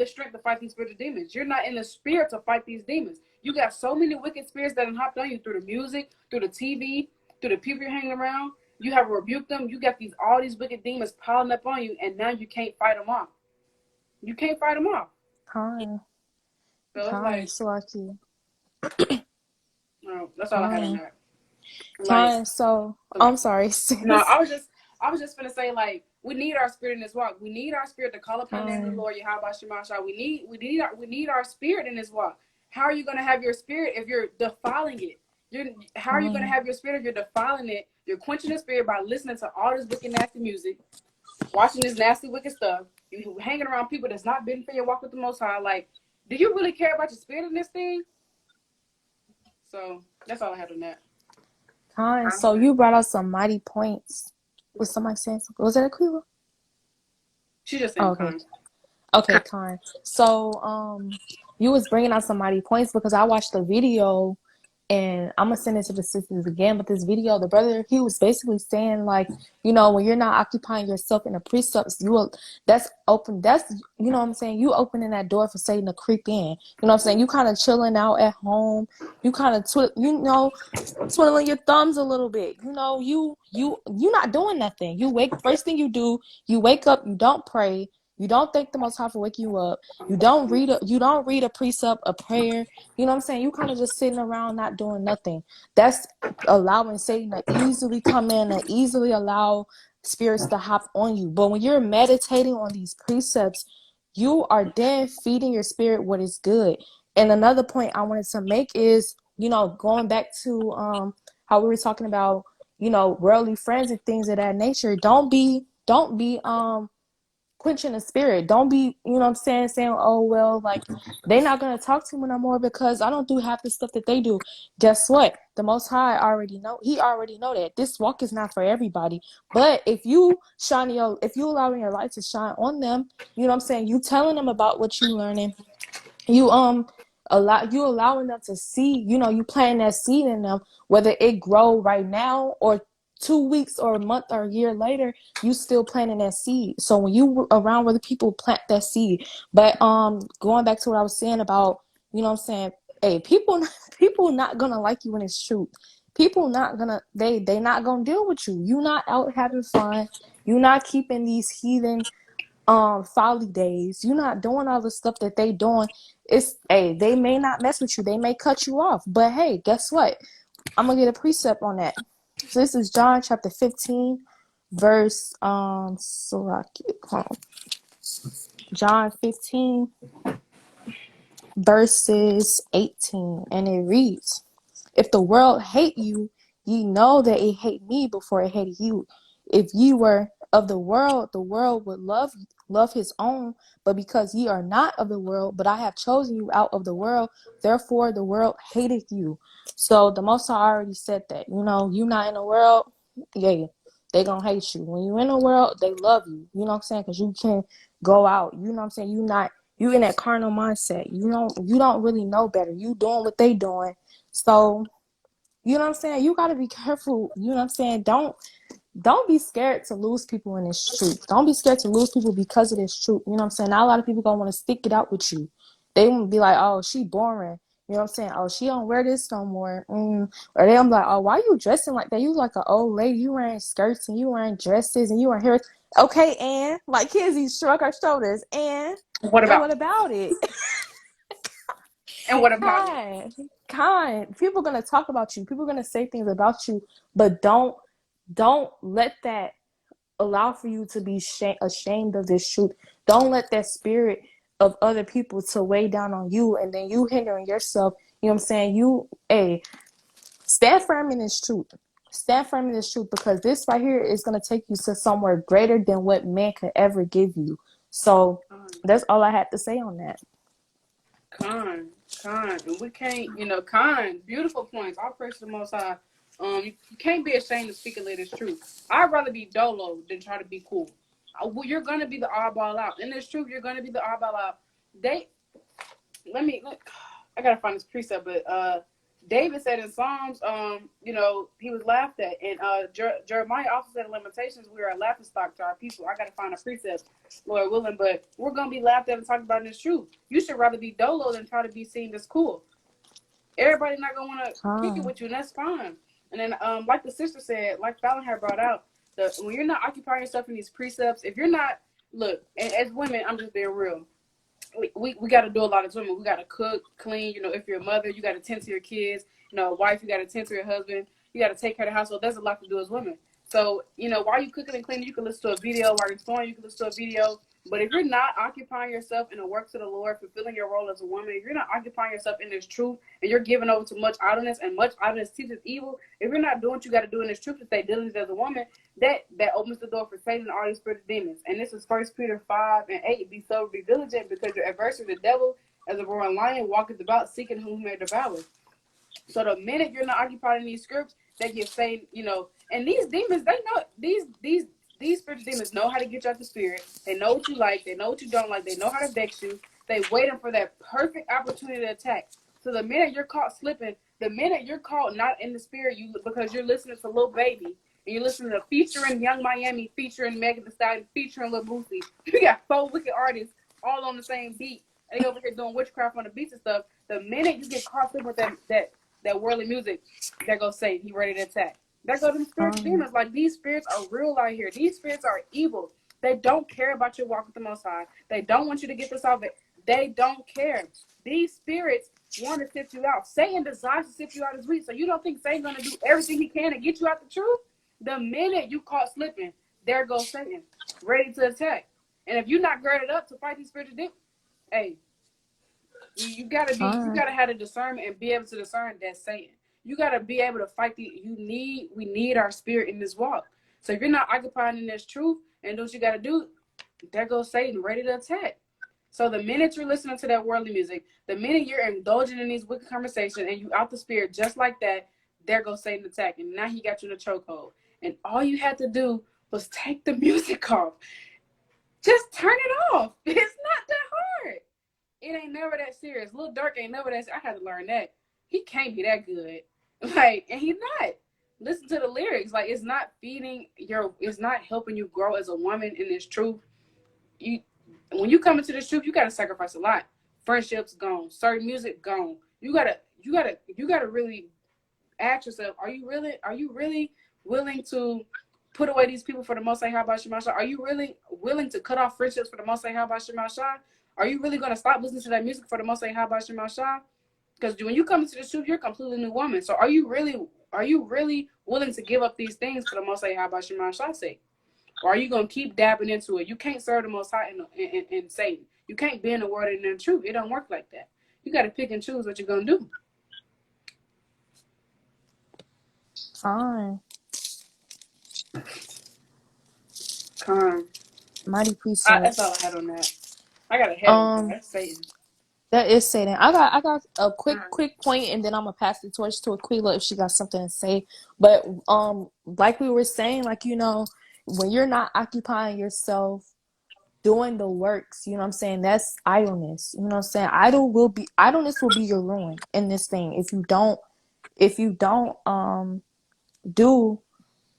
A: strength to fight these spiritual demons. You're not in the spirit to fight these demons. You got so many wicked spirits that have hopped on you through the music, through the TV, through the people you're hanging around. You have rebuked them. You got all these wicked demons piling up on you, and now you can't fight them off. You can't fight them off.
C: Time.
A: So it's
C: like,
A: no, that's all I had on that.
C: Time. So I'm sorry.
A: No, I was just gonna say, like, we need our spirit in this walk. We need our spirit to call upon the name of the Lord, Yahweh Shema. We need our spirit in this walk. How are you gonna have your spirit if you're defiling it? How are you gonna have your spirit if you're defiling it? You're quenching the spirit by listening to all this wicked, nasty music, watching this nasty, wicked stuff. You hanging around people that's not been for your walk with the Most High. Like, do you really care about your spirit in this thing? So that's all I have on that.
C: Time. So you brought out some mighty points. Was somebody saying something? Was that Aquila?
A: She just said,
C: Okay, Con. So, you was bringing out some mighty points because I watched the video, and I'm gonna send it to the sisters again. But this video, the brother, he was basically saying like, when you're not occupying yourself in the precepts, that's open. That's what I'm saying. You opening that door for Satan to creep in. You know what I'm saying? You kind of chilling out at home. You kind of twiddling your thumbs a little bit. You not doing nothing. First thing you do, you wake up. You don't pray. You don't thank the Most High for waking you up. You don't read a precept, a prayer. You know what I'm saying? You kind of just sitting around not doing nothing. That's allowing Satan to easily come in and easily allow spirits to hop on you. But when you're meditating on these precepts, you are then feeding your spirit what is good. And another point I wanted to make is, going back to how we were talking about, worldly friends and things of that nature. Don't be quenching the spirit. Don't be, saying, oh, well, like, they're not going to talk to me no more because I don't do half the stuff that they do. Guess what? The Most High already know. He already know that this walk is not for everybody. But if you allowing your light to shine on them, you telling them about what you learning, you allowing them to see, you planting that seed in them, whether it grow right now or 2 weeks or a month or a year later, you still planting that seed. So when you around where the people plant that seed. But going back to what I was saying about, hey, people not gonna like you when it's truth. People not gonna they not gonna deal with you. You not out having fun. You not keeping these heathen folly days. You're not doing all the stuff that they doing. They may not mess with you, they may cut you off, but hey, guess what? I'm gonna get a precept on that. So this is John chapter 15 verse John 15 verses 18, and it reads, if the world hate you, ye know that it hate me before it hated you. If ye were of the world would love his own. But because ye are not of the world, but I have chosen you out of the world, therefore the world hateth you. So the Most High already said that. You not in the world, yeah, they gonna hate you. When you in the world, they love you. You know what I'm saying? Because you can go out. You know what I'm saying? You in that carnal mindset. You don't really know better. You doing what they doing. So, you know what I'm saying? You got to be careful. You know what I'm saying? Don't be scared to lose people in this truth. Don't be scared to lose people because of this truth. You know what I'm saying? Not a lot of people going to want to stick it out with you. They won't be like, oh, she boring. You know what I'm saying? Oh, she don't wear this no more. Or they'll be like, oh, why you dressing like that? You like an old lady. You wearing skirts and you wearing dresses and you wearing hair. Okay, and like Kizzy shrug her shoulders. And
A: What about?
C: what about it?
A: And what about it?
C: Kind. People are gonna talk about you. People are gonna say things about you, but don't let that allow for you to be ashamed of this truth. Don't let that spirit of other people to weigh down on you, and then you hindering yourself. You know what I'm saying? Stand firm in this truth. Stand firm in this truth, because this right here is gonna take you to somewhere greater than what man could ever give you. So that's all I had to say on that.
A: Con, and we can't, beautiful points. All praise to the Most High. You can't be ashamed to speak a lady's truth. I'd rather be dolo than try to be cool. You're gonna be the oddball out. In this truth, you're gonna be the oddball out. I gotta find this precept, but David said in Psalms, he was laughed at, and Jeremiah also said in Lamentations, we are a laughing stock to our people. I gotta find a precept, Lord willing, but we're gonna be laughed at and talked about in this truth. You should rather be dolo than try to be seen as cool. Everybody's not gonna want to kick it with you, and that's fine. And then, like the sister said, like Fallon had brought out, when you're not occupying yourself in these precepts, if you're not, look, and as women, I'm just being real. We got to do a lot of women. We got to cook, clean. If you're a mother, you got to tend to your kids. A wife, you got to tend to your husband. You got to take care of the household. There's a lot to do as women. So, while you cooking and cleaning, you can listen to a video. While you're sewing, you can listen to a video. But if you're not occupying yourself in the work to the Lord, fulfilling your role as a woman, if you're not occupying yourself in this truth, and you're giving over to much idleness, and much idleness teaches evil, if you're not doing what you got to do in this truth to stay diligent as a woman, that opens the door for Satan and all these spiritual demons. And this is 1 Peter 5:8. Be sober, be vigilant, because your adversary, the devil, as a roaring lion, walketh about, seeking whom he may devour. So the minute you're not occupying these scripts, they give Satan, and these demons, they know these These spiritual demons know how to get you out the spirit. They know what you like. They know what you don't like. They know how to vex you. They waiting for that perfect opportunity to attack. So the minute you're caught slipping, the minute you're caught not in the spirit, because you're listening to Lil Baby and you're listening to featuring Young Miami, featuring Megan Thee Stallion, featuring Lil Boosie. You got 4 wicked artists all on the same beat, and they over here doing witchcraft on the beats and stuff. The minute you get caught up with that worldly music, there goes Satan. He ready to attack. There go them spiritual demons. Like, these spirits are real out here. These spirits are evil. They don't care about your walk with the Most High. They don't want you to get this off. They don't care. These spirits want to sift you out. Satan desires to sift you out this week. So you don't think Satan's going to do everything he can to get you out the truth? The minute you caught slipping, there goes Satan, ready to attack. And if you're not girded up to fight these spiritual demons, hey, you gotta have the discernment and be able to discern that's Satan. You gotta be able to fight we need our spirit in this walk. So if you're not occupying in this truth and do what you gotta do, there goes Satan, ready to attack. So the minute you're listening to that worldly music, the minute you're indulging in these wicked conversations and you out the spirit just like that, there goes Satan attacking. Now he got you in a chokehold. And all you had to do was take the music off. Just turn it off. It's not that hard. It ain't never that serious. Lil Durk ain't never that serious. I had to learn that. He can't be that good. Like, and he's not. Listen to the lyrics. Like, it's not it's not helping you grow as a woman in this truth. When you come into this truth, you gotta sacrifice a lot. Friendships gone. Certain music gone. You gotta really ask yourself, are you really willing to put away these people for the Most High Habashim? Are you really willing to cut off friendships for the Most High Habashim? Are you really going to stop listening to that music for the Most High Habashim? Because when you come into the truth, you're a completely new woman. So are you really willing to give up these things for the Most High Habashim sake? Or are you going to keep dabbing into it? You can't serve the Most High and Satan. You can't be in the word and in the truth. It don't work like that. You got to pick and choose what you're going to do.
C: Fine. Mighty Precepts.
A: That's all I had on that. I got a head. That's Satan.
C: That is Satan. I got a quick point, and then I'm gonna pass the torch to Aquila if she got something to say. But like we were saying, like, when you're not occupying yourself doing the works, you know what I'm saying, that's idleness. You know what I'm saying? Idleness will be your ruin in this thing if you don't do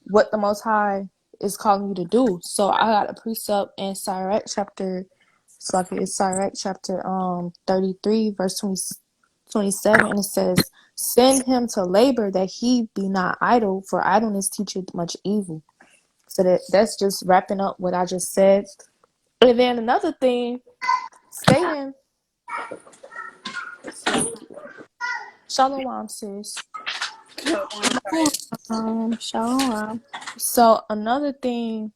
C: what the Most High is calling you to do. So I got a precept in Sirach chapter 33 verse 27, and it says, send him to labor that he be not idle, for idleness teacheth much evil. So that's just wrapping up what I just said. And then another thing, Satan, shalawam, sis. Shalom. So another thing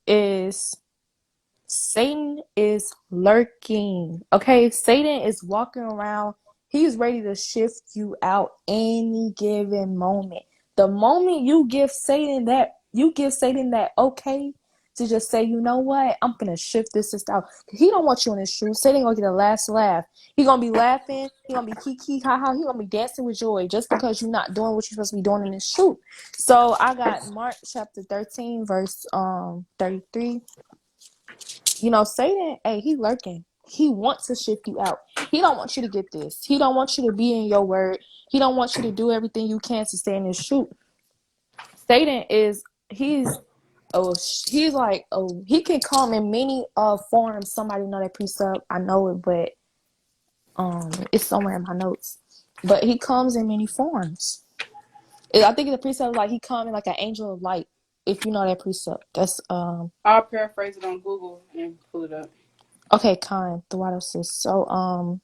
C: is Satan is lurking. Okay, Satan is walking around. He's ready to shift you out any given moment. The moment you give Satan that okay to just say, you know what, I'm gonna shift this out. He don't want you in his truth. Satan gonna get the last laugh. He gonna be laughing. He gonna be kiki ha ha. He gonna be dancing with joy just because you're not doing what you're supposed to be doing in his truth. So I got Mark chapter 13 verse 33. Satan, hey, he lurking. He wants to shift you out. He don't want you to get this. He don't want you to be in your word. He don't want you to do everything you can to stay in his truth. Satan he can come in many forms. Somebody know that precept. I know it, but it's somewhere in my notes. But he comes in many forms. I think the precept like he come in like an angel of light. If you know that precept, that's
A: I'll paraphrase it on Google and pull it up.
C: Okay, kind. The water says so.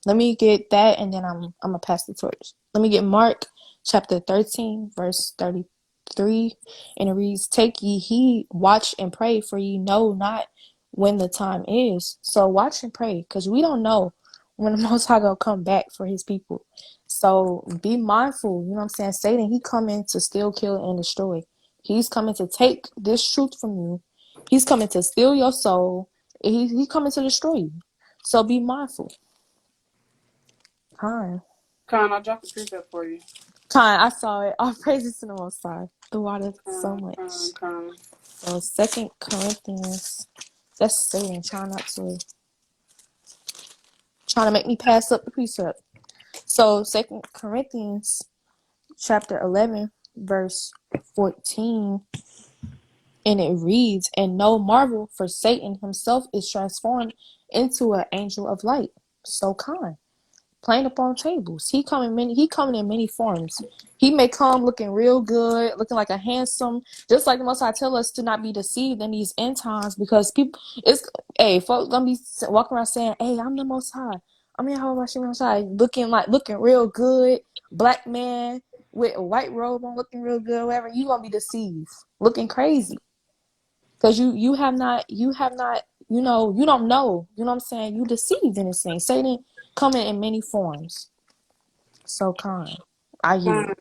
C: Let me get that, and then I'm gonna pass the torch. Let me get Mark chapter 13, verse 33, and it reads, "Take ye heed, watch and pray, for ye know not when the time is." So watch and pray, because we don't know when the Most High gonna come back for His people. So be mindful. You know what I'm saying? Satan, he coming to steal, kill, and destroy. He's coming to take this truth from you. He's coming to steal your soul. He's coming to destroy you. So be mindful. Khan,
A: I dropped the precept for you.
C: I saw it. All praises to the Most High. The water so much. So 2 Corinthians, that's Satan trying to make me pass up the precept. So 2 Corinthians chapter 11, verse 14, and it reads, "And no marvel, for Satan himself is transformed into an angel of light." So kind. Playing upon tables. He coming in many forms. He may come looking real good, looking like a handsome, just like the Most High tell us to not be deceived in these end times, because people, folks gonna be walking around saying, "Hey, I'm the Most High. I'm in Most High," looking real good, black man with a white robe on, looking real good, whatever. You gonna be deceived, looking crazy, because you have not, you don't know, you know what I'm saying. You deceived in this thing. Satan coming in many forms. So kind. I yield.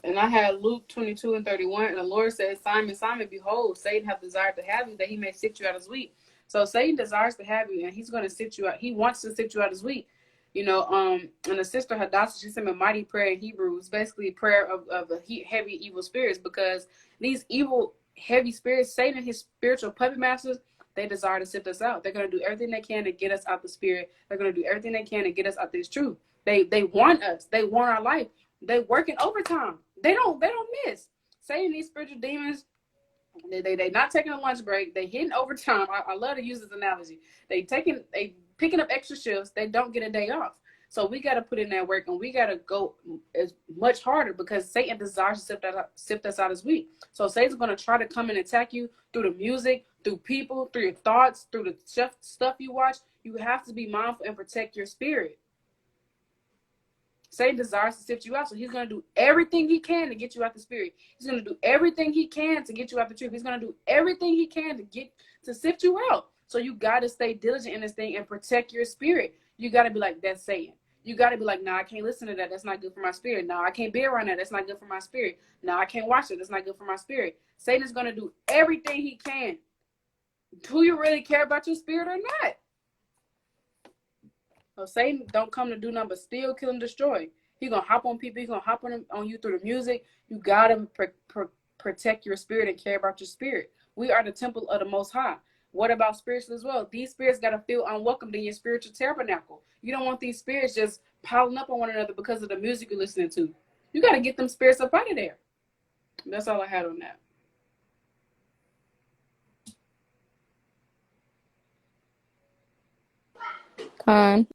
A: And I had Luke 22 and 31, and the Lord said, "Simon, Simon, behold, Satan hath desired to have you, that he may sift you out as wheat." So Satan desires to have you, and he's going to sift you out. He wants to sift you out as wheat. And the sister Hadassah, she sent me a mighty prayer in Hebrew. It's basically prayer of the heavy evil spirits, because these evil heavy spirits, Satan and his spiritual puppet masters, they desire to sift us out. They're going to do everything they can to get us out the spirit. They're going to do everything they can to get us out this truth. They want us. They want our life. They working overtime. They don't miss. Saying these spiritual demons, they not taking a lunch break. They hitting overtime. I love to use this analogy. They picking up extra shifts. They don't get a day off. So we got to put in that work, and we got to go as much harder, because Satan desires to sift us out as weak. So Satan's going to try to come and attack you through the music, through people, through your thoughts, through the stuff you watch. You have to be mindful and protect your spirit. Satan desires to sift you out, so he's going to do everything he can to get you out the spirit. He's going to do everything he can to get you out the truth. He's going to do everything he can to sift you out. So you got to stay diligent in this thing and protect your spirit. You got to be like, "That's Satan." You got to be like, "No, I can't listen to that. That's not good for my spirit. No, I can't be around that. That's not good for my spirit. No, I can't watch it. That's not good for my spirit." Satan is going to do everything he can. Do you really care about your spirit or not? So Satan don't come to do nothing but steal, kill, and destroy. He's going to hop on people. He's going to hop on you through the music. You got to protect your spirit and care about your spirit. We are the temple of the Most High. What about spirits as well? These spirits got to feel unwelcomed in your spiritual tabernacle. You don't want these spirits just piling up on one another because of the music you're listening to. You got to get them spirits up out of there. That's all I had on that.
D: Con.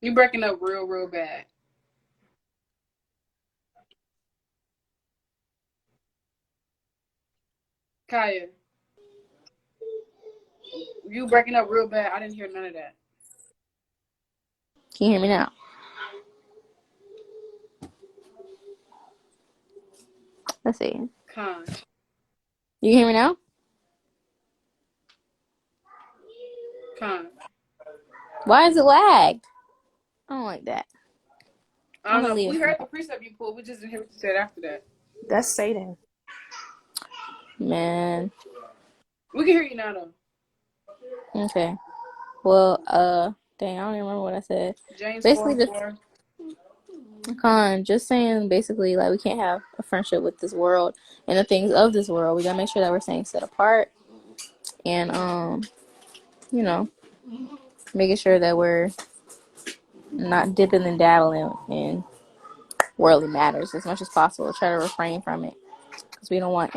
A: You breaking up real, real bad. Kaya, you breaking up real bad. I didn't hear none of that.
D: Can you hear me now? Let's see.
A: Con.
D: You can hear me now?
A: Con.
D: Why is it lagged? I don't like that.
A: I don't know. We heard the precept you pulled. We just didn't hear what you said after that.
C: That's Satan.
D: Man.
A: We can hear you now, though.
D: Okay. Well, dang, I don't even remember what I said.
A: James
D: Basically,
A: 4:4.
D: Just saying, basically, like, we can't have a friendship with this world and the things of this world. We gotta make sure that we're staying set apart, and you know, making sure that we're not dipping and dabbling in worldly matters as much as possible. Try to refrain from it, because we don't want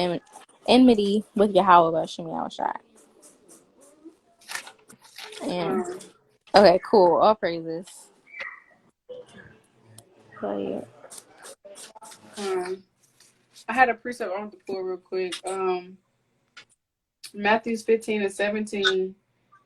C: enmity with Yahweh Bashim Yahushai. And okay, cool. All praises. But yeah.
A: I had a precept I want to pull real quick. Matthew 15:17.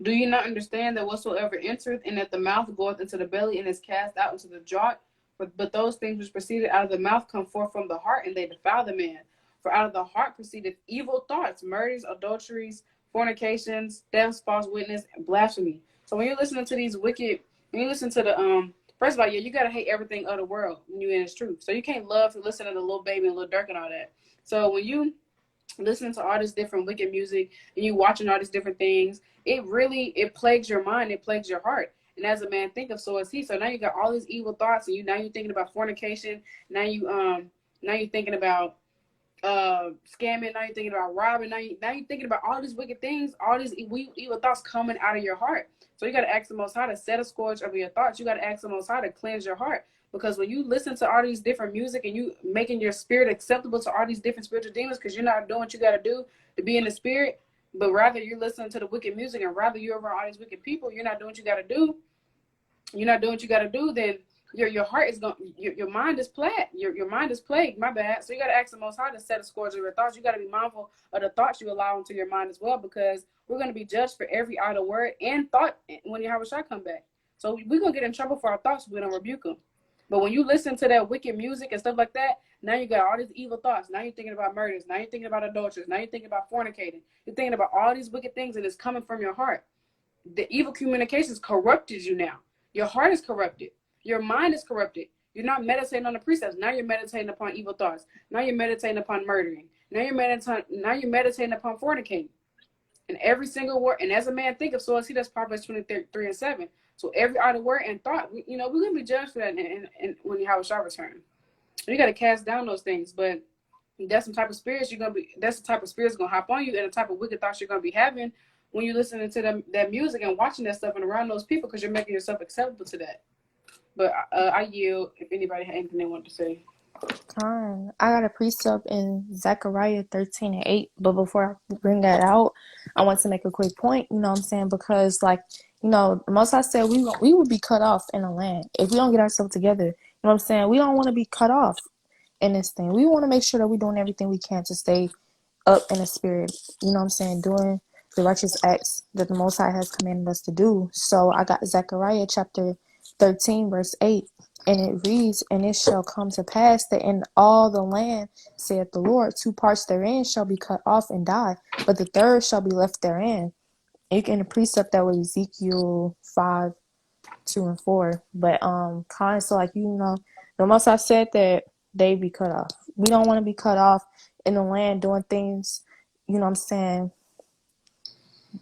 A: Do you not understand that whatsoever entereth in at the mouth goeth into the belly and is cast out into the draught? But those things which proceeded out of the mouth come forth from the heart, and they defile the man. For out of the heart proceedeth evil thoughts, murders, adulteries, fornications, thefts, false witness, and blasphemy. So when you're listening to these wicked, when you listen to the first of all, yeah, you gotta hate everything of the world when you're in its truth. So you can't love to listen to the Lil Baby and Lil Durk and all that. So when you listening to all this different wicked music and you watching all these different things, it plagues your mind, it plagues your heart. And as a man thinketh, so is he. So now you got all these evil thoughts, and you're thinking about fornication. Now you're thinking about scamming. Now you're thinking about robbing. Now you're thinking about all these wicked things, all these evil thoughts coming out of your heart. So you got to ask the Most High to set a scourge over your thoughts. You got to ask the Most High to cleanse your heart. Because when you listen to all these different music and you making your spirit acceptable to all these different spiritual demons, because you're not doing what you got to do to be in the spirit, but rather you're listening to the wicked music, and rather you're around all these wicked people, you're not doing what you got to do. You're not doing what you got to do. Then your heart is going. Your mind is plagued. Your mind is plagued. My bad. So you got to ask the Most High to set a scourge of your thoughts. You got to be mindful of the thoughts you allow into your mind as well, because we're going to be judged for every idle word and thought when Yahweh Shai come back. So we're going to get in trouble for our thoughts if we don't rebuke them. But when you listen to that wicked music and stuff like that, now you got all these evil thoughts. Now you're thinking about murders. Now you're thinking about adulteries. Now you're thinking about fornicating. You're thinking about all these wicked things, and it's coming from your heart. The evil communications corrupted you now. Your heart is corrupted. Your mind is corrupted. You're not meditating on the precepts. Now you're meditating upon evil thoughts. Now you're meditating upon murdering. Now you're meditating upon fornicating. And every single word, and as a man thinketh, so is he. That's Proverbs 23:7. So every idle word and thought, we're going to be judged for that and when Yahweh shall return. You got to cast down those things. But that's some type of spirits that's the type of spirits going to hop on you, and the type of wicked thoughts you're going to be having when you're listening to that music and watching that stuff and around those people, because you're making yourself acceptable to that. But I yield if anybody had anything they want to say.
C: I got a precept in Zechariah 13:8, but before I bring that out, I want to make a quick point, you know what I'm saying? Because, like, the Most High said we would be cut off in the land if we don't get ourselves together. You know what I'm saying? We don't want to be cut off in this thing. We want to make sure that we're doing everything we can to stay up in the spirit, you know what I'm saying? Doing the righteous acts that the Most High has commanded us to do. So I got Zechariah chapter 13, verse 8. And it reads, and it shall come to pass that in all the land, saith the Lord, 2 parts therein shall be cut off and die, but the third shall be left therein. You can precept that with Ezekiel 5:2-4. But kind of so like the Most High said that they be cut off. We don't want to be cut off in the land doing things, you know what I'm saying?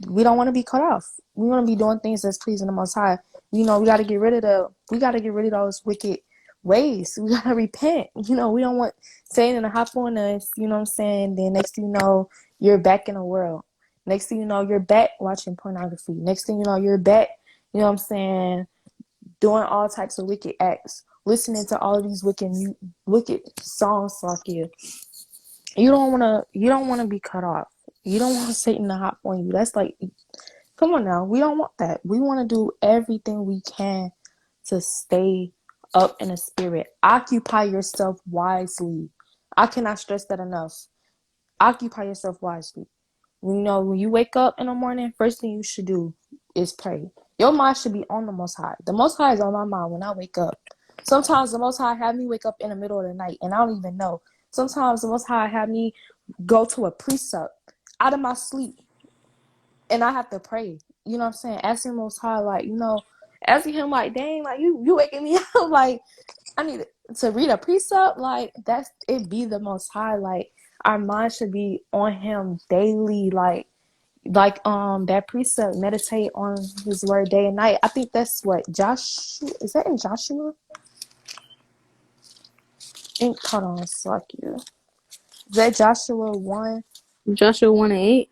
C: We don't want to be cut off. We want to be doing things that's pleasing the Most High. We got to get rid of those wicked ways. We got to repent. We don't want Satan to hop on us, you know what I'm saying? Then next thing you know, you're back in the world. Next thing you know, you're back watching pornography. Next thing you know, you're back, you know what I'm saying, doing all types of wicked acts, listening to all of these wicked songs like you. You don't want to be cut off. You don't want Satan to hop on you. That's like, come on now. We don't want that. We want to do everything we can to stay up in the spirit. Occupy yourself wisely. I cannot stress that enough. Occupy yourself wisely. When you wake up in the morning, first thing you should do is pray. Your mind should be on the Most High. The Most High is on my mind when I wake up. Sometimes the Most High have me wake up in the middle of the night, and I don't even know. Sometimes the Most High have me go to a precept out of my sleep, and I have to pray. You know what I'm saying? Asking the Most High, like, asking him, like, dang, like, you waking me up, like, I need to read a precept, like, it be the Most High, like, our mind should be on him daily, like that precept, meditate on his word day and night. I think that's what Joshua, is that in Joshua? Hold on, suck you. Is that Joshua 1?
D: Joshua 1:8.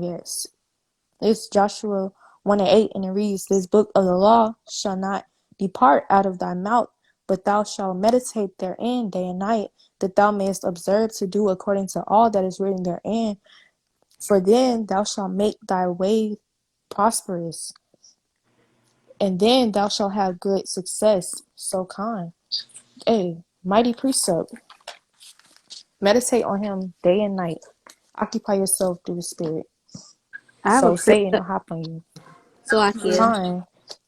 C: Yes. It's Joshua 1:8, and it reads, this book of the law shall not depart out of thy mouth, but thou shalt meditate therein day and night, that thou mayest observe to do according to all that is written therein. For then thou shalt make thy way prosperous, and then thou shalt have good success. So kind. Hey, mighty precept. Meditate on him day and night. Occupy yourself through the Spirit.
E: I have a
C: So Satan will
E: precept.
C: hop on you.
E: So I can.
C: Kind.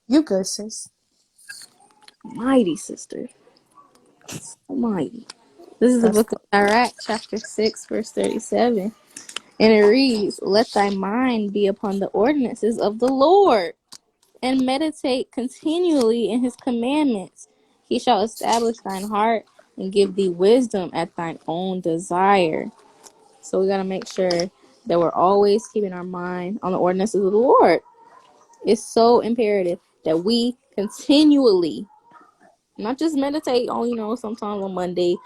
C: You good, sis.
E: Mighty sister. Almighty. This is the
C: Let's
E: book of
C: go.
E: Sirach, chapter 6, verse 37. And it reads, Let thy mind be upon the ordinances of the Lord, and meditate continually in his commandments. He shall establish thine heart and give thee wisdom at thine own desire. So we got to make sure that we're always keeping our mind on the ordinances of the Lord. It's so imperative that we continually, not just meditate on, sometimes on Monday,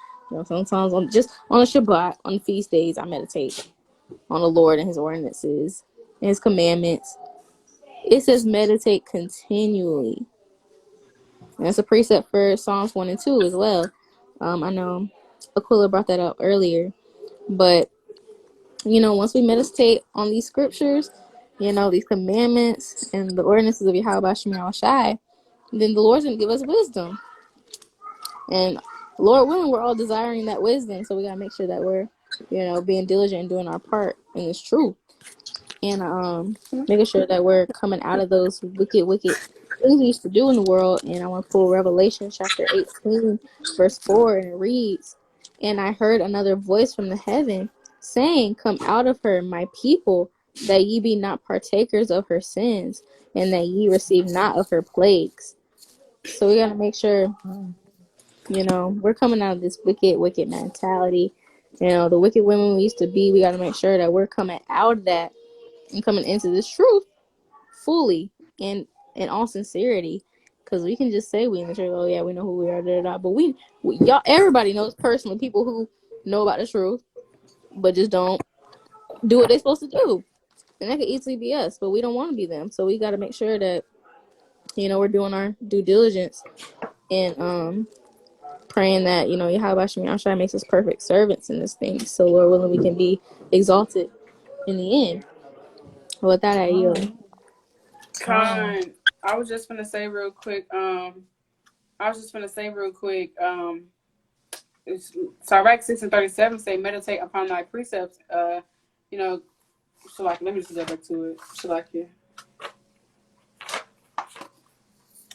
E: sometimes on a Shabbat, on feast days, I meditate on the Lord and his ordinances and his commandments. It says meditate continually. And it's a precept for Psalms 1 and 2 as well. I know Aquila brought that up earlier. But, once we meditate on these scriptures, these commandments and the ordinances of Yahweh Shema Shai, then the Lord's going to give us wisdom. And Lord willing, we're all desiring that wisdom. So we got to make sure that we're, being diligent and doing our part in this truth. And making sure that we're coming out of those wicked things we used to do in the world. And I want to pull Revelation chapter 18, verse 4, and it reads, And I heard another voice from the heaven saying, Come out of her, my people, that ye be not partakers of her sins, and that ye receive not of her plagues. So we got to make sure, we're coming out of this wicked mentality. The wicked women we used to be, we got to make sure that we're coming out of that and coming into this truth fully and in all sincerity, because we can just say we in the church, oh yeah, we know who we are, but y'all, everybody knows personally people who know about the truth but just don't do what they're supposed to do, and that could easily be us, but we don't want to be them. So we got to make sure that we're doing our due diligence and praying that Yahweh Shai makes us perfect servants in this thing, so Lord willing we can be exalted in the end. With that, I yield.
A: Kind. I was just gonna say real quick. It's Sirach 6 and 37 say, meditate upon thy precepts. So let me just go back to it.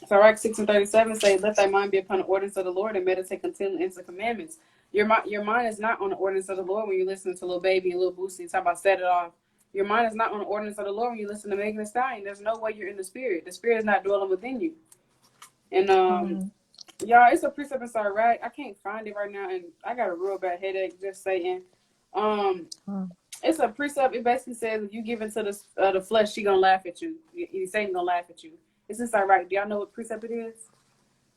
A: Sirach 6 and 37 say, let thy mind be upon the ordinance of the Lord and meditate continually in the commandments. Your mind is not on the ordinance of the Lord when you listen to Lil Baby and Lil Boosie talk about set it off. Your mind is not on the ordinance of the Lord when you listen to Megan Thee Stallion. There's no way you're in the spirit. The spirit is not dwelling within you. And y'all, it's a precept in Sirach. I can't find it right now, and I got a real bad headache just saying. It's a precept. It basically says if you give into the flesh, she gonna laugh at you. Satan gonna laugh at you. It's in Sirach. Do y'all know what precept it is?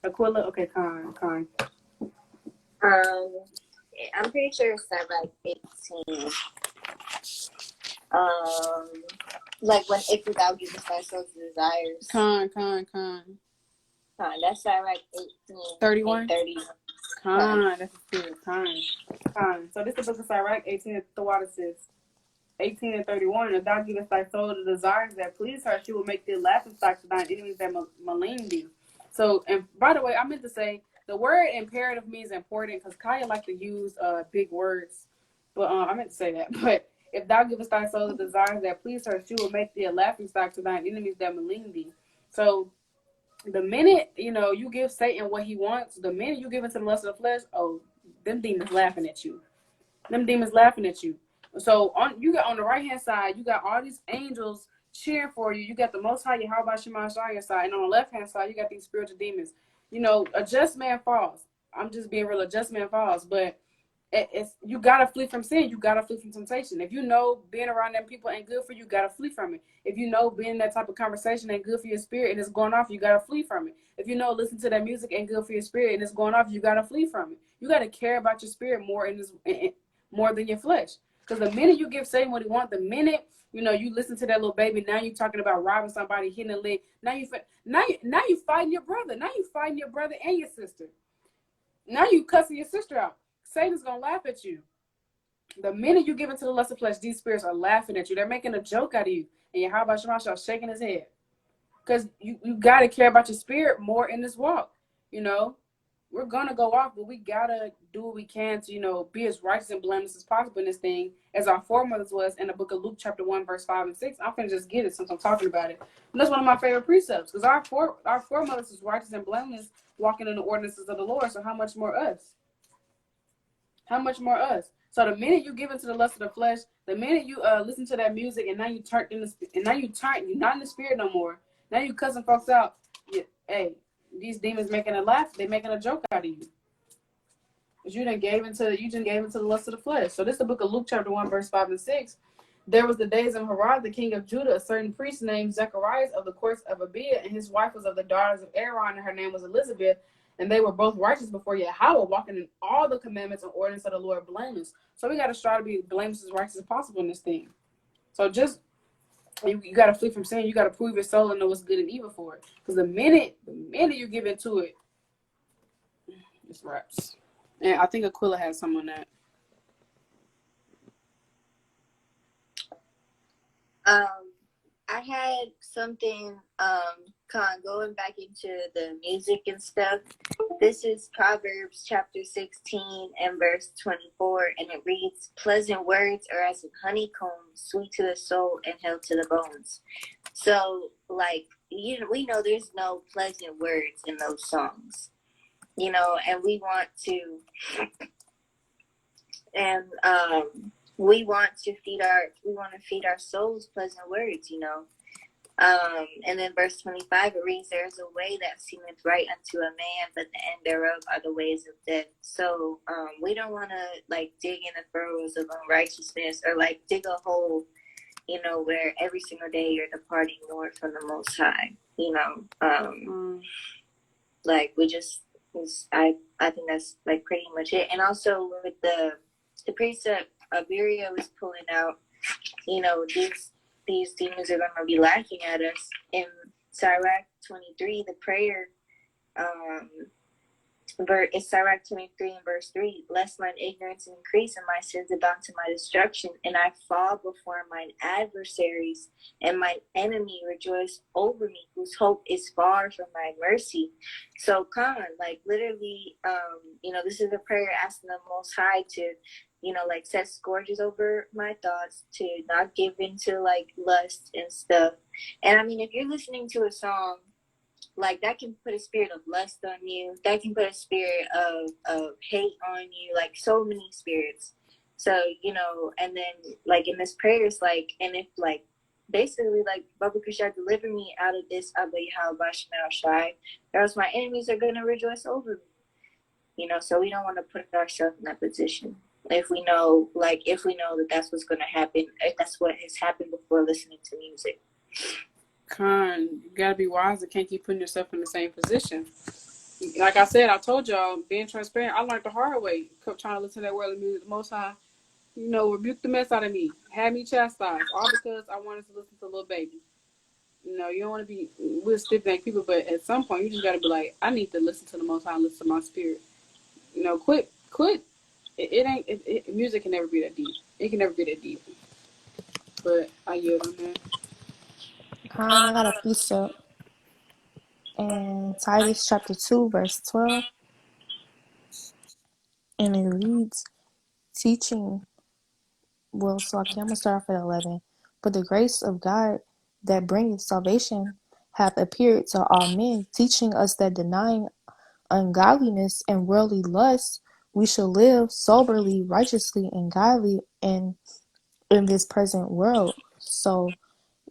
A: Aquila? Okay, Con.
B: I'm pretty sure it's Sirach 18. Like if thou givest thy soul desires.
A: Con.
B: That's Sirach 18.
A: 31?
B: 30.
A: That's a spirit. Con. So this is the book of Sirach 18 and the water says 18 and 31. If thou givest thy soul the desires that please her, she will make thee laughing stock to thine enemies that malign thee. So, and by the way, I meant to say the word imperative means important because Kaya like to use big words, but I meant to say that. But if thou givest thy soul the desires that please her, she will make thee a laughing stock to thine enemies that malign thee. So the minute you give Satan what he wants, the minute you give into the lust of the flesh, them demons laughing at you. So you got on the right hand side, you got all these angels cheering for you. You got the Most High Yahweh Shema Shai on your side, and on the left hand side, you got these spiritual demons. A just man falls. I'm just being real. A just man falls, but you gotta flee from sin. You gotta flee from temptation. If being around them people ain't good for you, gotta flee from it. If being in that type of conversation ain't good for your spirit and it's going off, you gotta flee from it. If listen to that music ain't good for your spirit and it's going off, you gotta flee from it. You gotta care about your spirit more than your flesh. Because the minute you give Satan what he wants, the minute you listen to that little baby, now you talking about robbing somebody, hitting a leg. Now you fighting your brother. Now you fighting your brother and your sister. Now you cussing your sister out. Satan's gonna laugh at you. The minute you give into the lust of flesh, these spirits are laughing at you. They're making a joke out of you. And Yahweh Shema shaking his head. Because you got to care about your spirit more in this walk. You know, we're going to go off, but we got to do what we can to, you know, be as righteous and blameless as possible in this thing, as our foremothers was in the book of Luke, chapter 1, verse 5 and 6. I'm going to just get it since I'm talking about it. And that's one of my favorite precepts, because our foremothers is righteous and blameless, walking in the ordinances of the Lord. So how much more us? How much more us? So the minute you give into the lust of the flesh, the minute you listen to that music, and now you turn in the and now you're not in the spirit no more. Now you cussing folks out. Hey, these demons making a laugh. They making a joke out of you. Because you just gave into the lust of the flesh. So this is the book of Luke chapter 1, verse 5 and 6. There was the days of Herod, the king of Judah, a certain priest named Zacharias of the courts of Abia, and his wife was of the daughters of Aaron, and her name was Elizabeth. And they were both righteous before Yahweh, walking in all the commandments and ordinances of the Lord blameless. So we got to strive to be blameless as righteous as possible in this thing. So just, you got to flee from sin. You got to prove your soul and know what's good and evil for it. Because the minute you give into it, it's raps. And I think Aquila has some on that.
B: I had something, going back into the music and stuff. This is Proverbs chapter 16 and verse 24, and it reads, "Pleasant words are as a honeycomb, sweet to the soul and health to the bones." So, like, we know there's no pleasant words in those songs, you know, and we want to, and we want to feed our souls pleasant words, you know. And then verse 25, it reads, "There is a way that seemeth right unto a man, but the end thereof are the ways of death." So we don't want to like dig in the furrows of unrighteousness, or like dig a hole, you know, where every single day you're departing more from the Most High, you know. Like I think that's like pretty much it. And also with the precept Abiria was pulling out, you know, these demons are going to be laughing at us. In Sirach 23, the prayer, it's Sirach 23 and verse 3, "Lest mine ignorance increase and my sins abound to my destruction, and I fall before mine adversaries, and mine enemy rejoice over me, whose hope is far from my mercy." So, like literally, you know, this is a prayer asking the Most High to, you know, like set scourges over my thoughts, to not give into like lust and stuff. And I mean, if you're listening to a song, like that can put a spirit of lust on you, that can put a spirit of hate on you, like so many spirits. So, you know, and then like in this prayer, it's like, and if like basically like, "Baba Kushar, deliver me out of this Abba Yahweh Shai, or else my enemies are gonna rejoice over me." You know, so we don't want to put ourselves in that position. If we know that that's what's going to happen, if that's what has happened before listening to music.
A: You gotta be wise and can't keep putting yourself in the same position. Like I said, I told y'all, being transparent, I learned the hard way. Kept trying to listen to that worldly music. The Most High, you know, rebuked the mess out of me, had me chastised, all because I wanted to listen to Lil Baby. You know, you don't want to be with stiff neck people, but at some point, you just gotta be like, I need to listen to the Most High and listen to my spirit. You know, quit. Music can never be that deep. It can never be that deep. But I yield on that.
C: I got a precept in Titus chapter 2, verse 12, and it reads, teaching, I'm going to start off at 11. "But the grace of God that bringeth salvation hath appeared to all men, teaching us that denying ungodliness and worldly lusts, we should live soberly, righteously, and godly in this present world." So,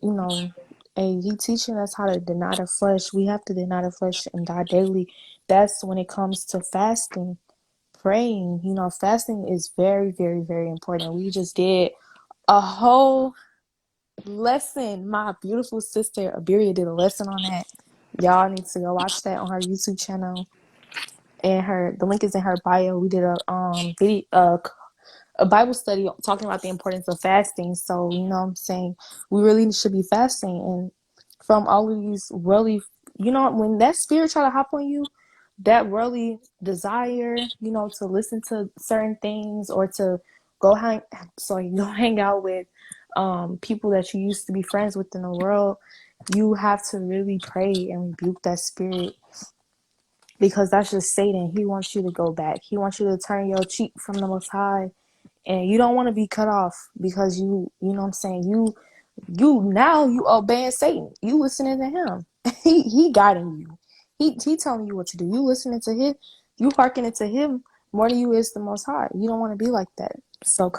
C: you know, he teaching us how to deny the flesh. We have to deny the flesh and die daily. That's when it comes to fasting, praying. You know, fasting is very, very, very important. We just did a whole lesson. My beautiful sister Abiria did a lesson on that. Y'all need to go watch that on her YouTube channel. And the link is in her bio. We did a Bible study talking about the importance of fasting. So, you know what I'm saying? We really should be fasting. And from all of these really, you know, when that spirit try to hop on you, that worldly desire, you know, to listen to certain things or to go hang out with people that you used to be friends with in the world, you have to really pray and rebuke that spirit, because that's just Satan. He wants you to go back. He wants you to turn your cheek from the Most High, and you don't want to be cut off because you know what I'm saying, you obeying Satan. You listening to him. He guiding you. He telling you what to do. You listening to him. You hearkening to him more than you is the Most High. You don't want to be like that. So,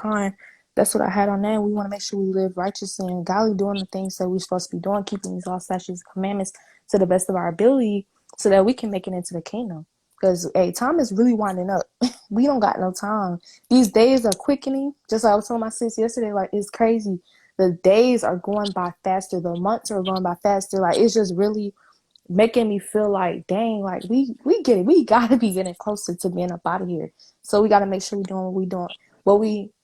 C: that's what I had on that. We want to make sure we live righteously and godly, doing the things that we're supposed to be doing, keeping these laws, statutes, and commandments to the best of our ability, so that we can make it into the kingdom. Because, hey, time is really winding up. We don't got no time. These days are quickening. Just like I was telling my sis yesterday, like, it's crazy. The days are going by faster. The months are going by faster. Like, it's just really making me feel like, dang, like we get it. We gotta be getting closer to being up out of here. So we gotta make sure we're doing what we doing.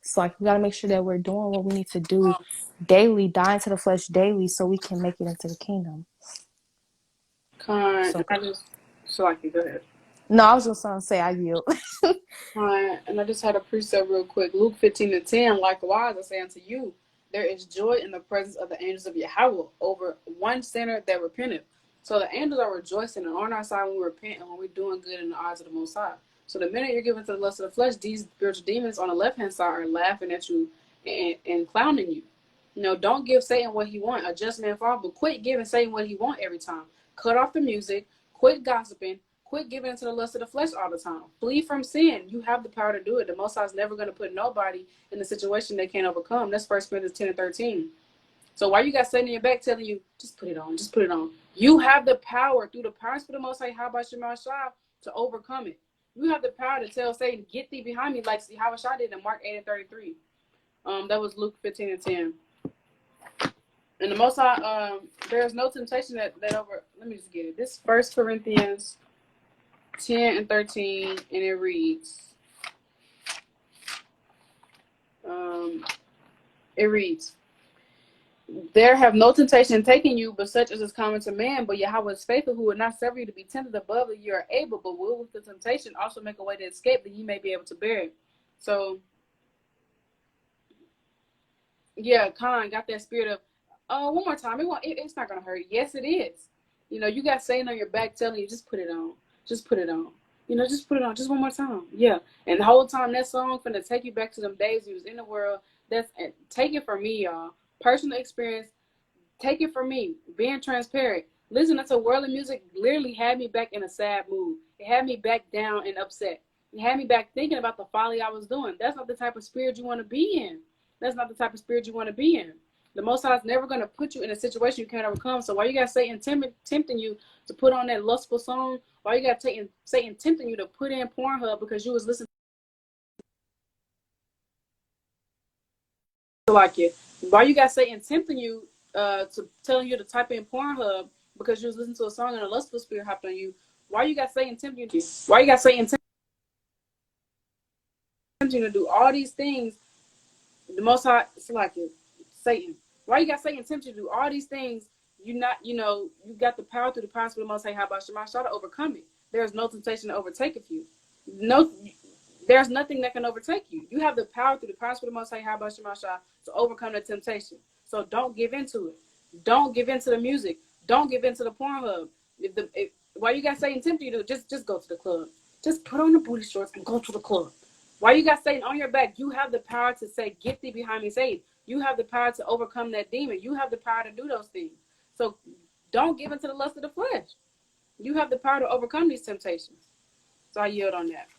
C: It's like we gotta make sure that we're doing what we need to do daily, dying to the flesh daily, so we can make it into the kingdom.
A: Go ahead.
C: No, I was just gonna say I yield.
A: And I just had a precept real quick. Luke 15:10. Likewise, I say unto you, there is joy in the presence of the angels of Yahweh over one sinner that repenteth. So the angels are rejoicing and on our side when we repent and when we're doing good in the eyes of the Most High. So the minute you're given to the lust of the flesh, these spiritual demons on the left-hand side are laughing at you and clowning you. You know, don't give Satan what he wants. A just man fall, but quit giving Satan what he wants every time. Cut off the music. Quit gossiping. Quit giving into the lust of the flesh all the time. Flee from sin. You have the power to do it. The Most High is never going to put nobody in a situation they can't overcome. That's 1 Corinthians 10:13. So why you got Satan in your back telling you, just put it on, just put it on? You have the power through the powers for the Most High, how about Shema Shah, to overcome it. You have the power to tell Satan, get thee behind me, like how Shah did in Mark 8:33. That was Luke 15:10. And the Most High, there's no temptation that over. Let me just get it. This 1 Corinthians 10:13, and it reads, there have no temptation taken you, but such as is common to man. But Yahweh is faithful, who will not suffer you to be tempted above that you are able, but will with the temptation also make a way to escape, that you may be able to bear it. So, yeah, Khan got that spirit of, one more time, it's not going to hurt. Yes, it is. You know, you got Satan on your back telling you, just put it on. Just put it on. You know, just put it on. Just one more time. Yeah. And the whole time, that song finna take you back to them days you was in the world. Take it from me, y'all. Personal experience. Take it from me. Being transparent. Listening to worldly music literally had me back in a sad mood. It had me back down and upset. It had me back thinking about the folly I was doing. That's not the type of spirit you want to be in. That's not the type of spirit you want to be in. The Most High is never going to put you in a situation you can't overcome. So why you got Satan tempting you to put on that lustful song? Why you got Satan tempting you to put in Pornhub because you was listening to like it? Why you got Satan tempting you to telling you to type in Pornhub because you was listening to a song and a lustful spirit hopped on you? Why you got Satan tempting you? Why you got Satan tempting you to do all these things? The Most High, it's like it, Satan. Why you got Satan tempting you to do all these things? You got the power through the power of the Most High. How about Shema Shah to overcome it? There is no temptation to overtake you. No, there's nothing that can overtake you. You have the power through the power of the Most High. How about Shema Shah to overcome the temptation? So don't give into it. Don't give into the music. Don't give into the Pornhub. Why you got Satan tempting you to just go to the club? Just put on the booty shorts and go to the club. Why you got Satan on your back? You have the power to say, get thee behind me, Satan. You have the power to overcome that demon. You have the power to do those things. So don't give into the lust of the flesh. You have the power to overcome these temptations. So I yield on that.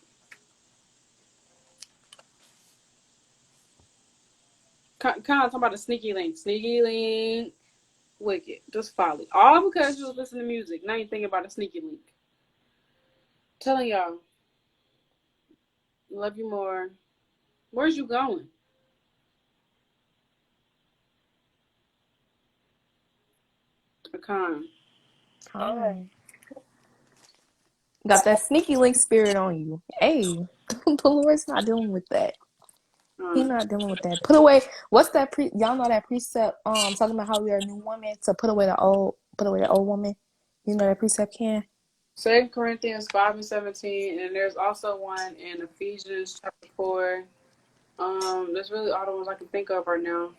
A: Kind of talking about the sneaky link. Sneaky link. Wicked. Just folly. All because you was listening to music. Now you thinking about a sneaky link. Telling y'all. Love you more. Where's you going? Con.
C: Got that sneaky link spirit on you. Hey, the Lord's not dealing with that. He's not dealing with that. Put away. What's that? Y'all know that precept? Talking about how we are a new woman to put away the old woman. You know that precept, Ken?
A: 2 Corinthians 5 and 17, and there's also one in Ephesians chapter 4. That's really all the ones I can think of right now.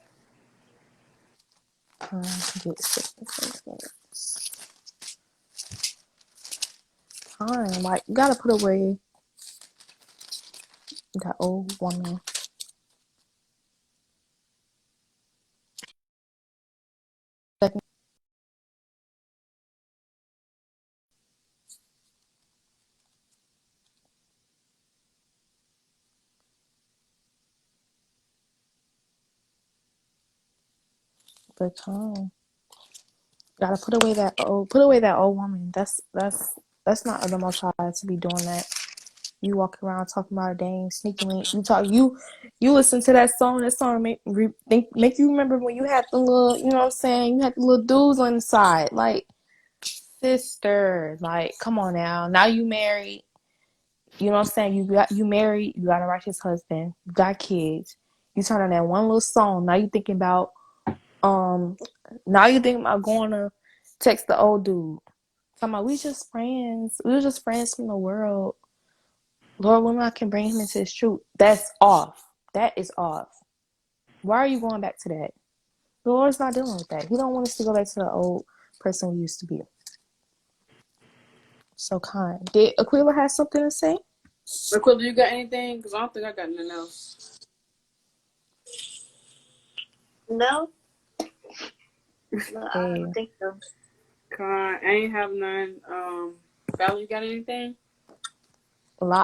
C: Like, you gotta put away that old woman. But gotta put away that old woman. That's not of the Most High to be doing that. You walk around talking about a dang sneaky link. You listen to that song. That song make you remember when you had the little, you know what I'm saying? You had the little dudes on the side. Like, sister, like, come on now. Now you married. You know what I'm saying? You married. You got a righteous husband. You got kids. You turn on that one little song. Now you thinking about going to text the old dude. Talking about we just friends. We were just friends from the world. Lord, when I can bring him into his truth, that's off. That is off. Why are you going back to that? The Lord's not dealing with that. He don't want us to go back to the old person we used to be. So kind. Did Aquila have something to say?
A: Aquila, you got anything? Because I don't think I got nothing else.
B: No. No, I don't think so.
A: I ain't have none. Valerie, you got anything?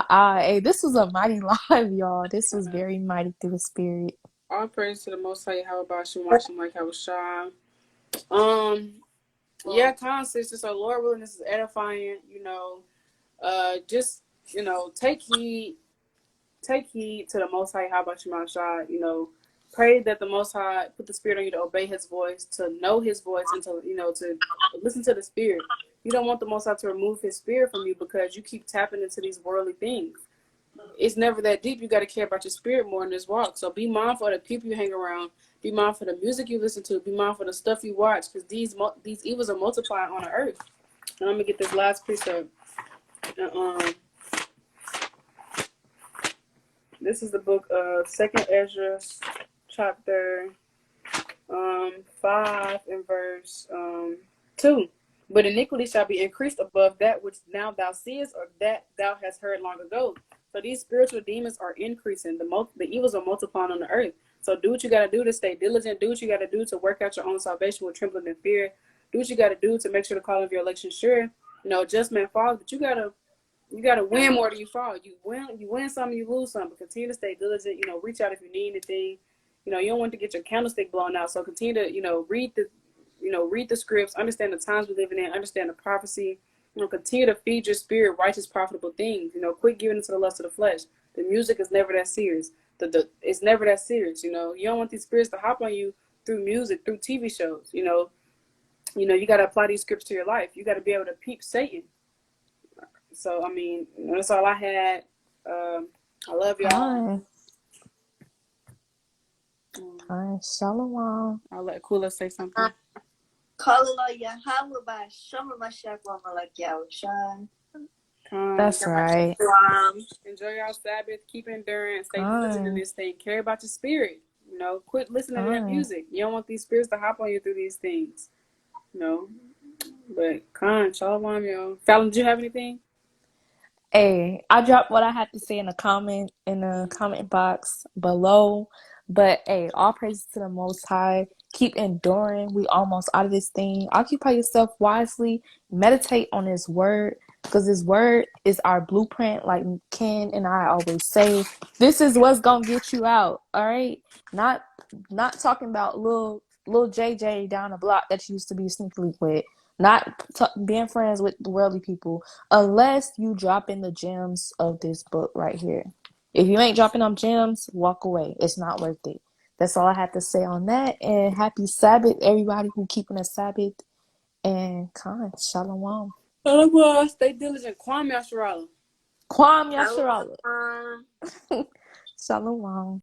C: Hey, this was a mighty live, y'all. This was very mighty through the spirit.
A: All praise to the Most High. How about you? Like how was shy. Yeah, sister. So Lord willing, this is edifying. Just take heed to the Most High. How about you, my shy? Pray that the Most High put the Spirit on you to obey His voice, to know His voice, and to listen to the Spirit. You don't want the Most High to remove His Spirit from you because you keep tapping into these worldly things. It's never that deep. You got to care about your spirit more in this walk. So be mindful of the people you hang around. Be mindful of the music you listen to. Be mindful of the stuff you watch, because these evils are multiplying on the earth. And I'm gonna get this last precept. This is the book of 2nd Ezra, chapter 5 and verse 2. But iniquity shall be increased above that which now thou seest, or that thou hast heard long ago. So these spiritual demons are increasing. The evils are multiplying on the earth. So do what you got to do to stay diligent. Do what you got to do to work out your own salvation with trembling and fear. Do what you got to do to make sure the call of your election sure. Just man falls, but you gotta win more than you fall. You win some, you lose some. But continue to stay diligent. Reach out if you need anything. You don't want to get your candlestick blown out. So continue to read the scripts, understand the times we're living in, understand the prophecy. Continue to feed your spirit righteous, profitable things. Quit giving into the lust of the flesh. The music is never that serious. It's never that serious. You don't want these spirits to hop on you through music, through TV shows. You got to apply these scripts to your life. You got to be able to peep Satan. So, that's all I had. I love y'all.
C: Hi, shalom.
A: I'll let Kula say something.
C: That's right.
A: Enjoy y'all Sabbath. Keep enduring. Stay diligent in this thing. Care about your spirit. Quit listening to that music. You don't want these spirits to hop on you through these things. But shalom, y'all. Fallon, did you have anything?
C: Hey, I dropped what I had to say in the comment box below. But hey, all praises to the Most High. Keep enduring. We almost out of this thing. Occupy yourself wisely. Meditate on His word, because His word is our blueprint. Like Ken and I always say, this is what's gonna get you out. All right, not talking about little JJ down the block that you used to be sneaky with. Not being friends with worldly people, unless you drop in the gems of this book right here. If you ain't dropping them gems, walk away. It's not worth it. That's all I have to say on that. And happy Sabbath, everybody who keeping a Sabbath. And shalom.
A: Shalom. Stay diligent. Kwam Yasharala.
C: Kwam Yasharala. Shalom.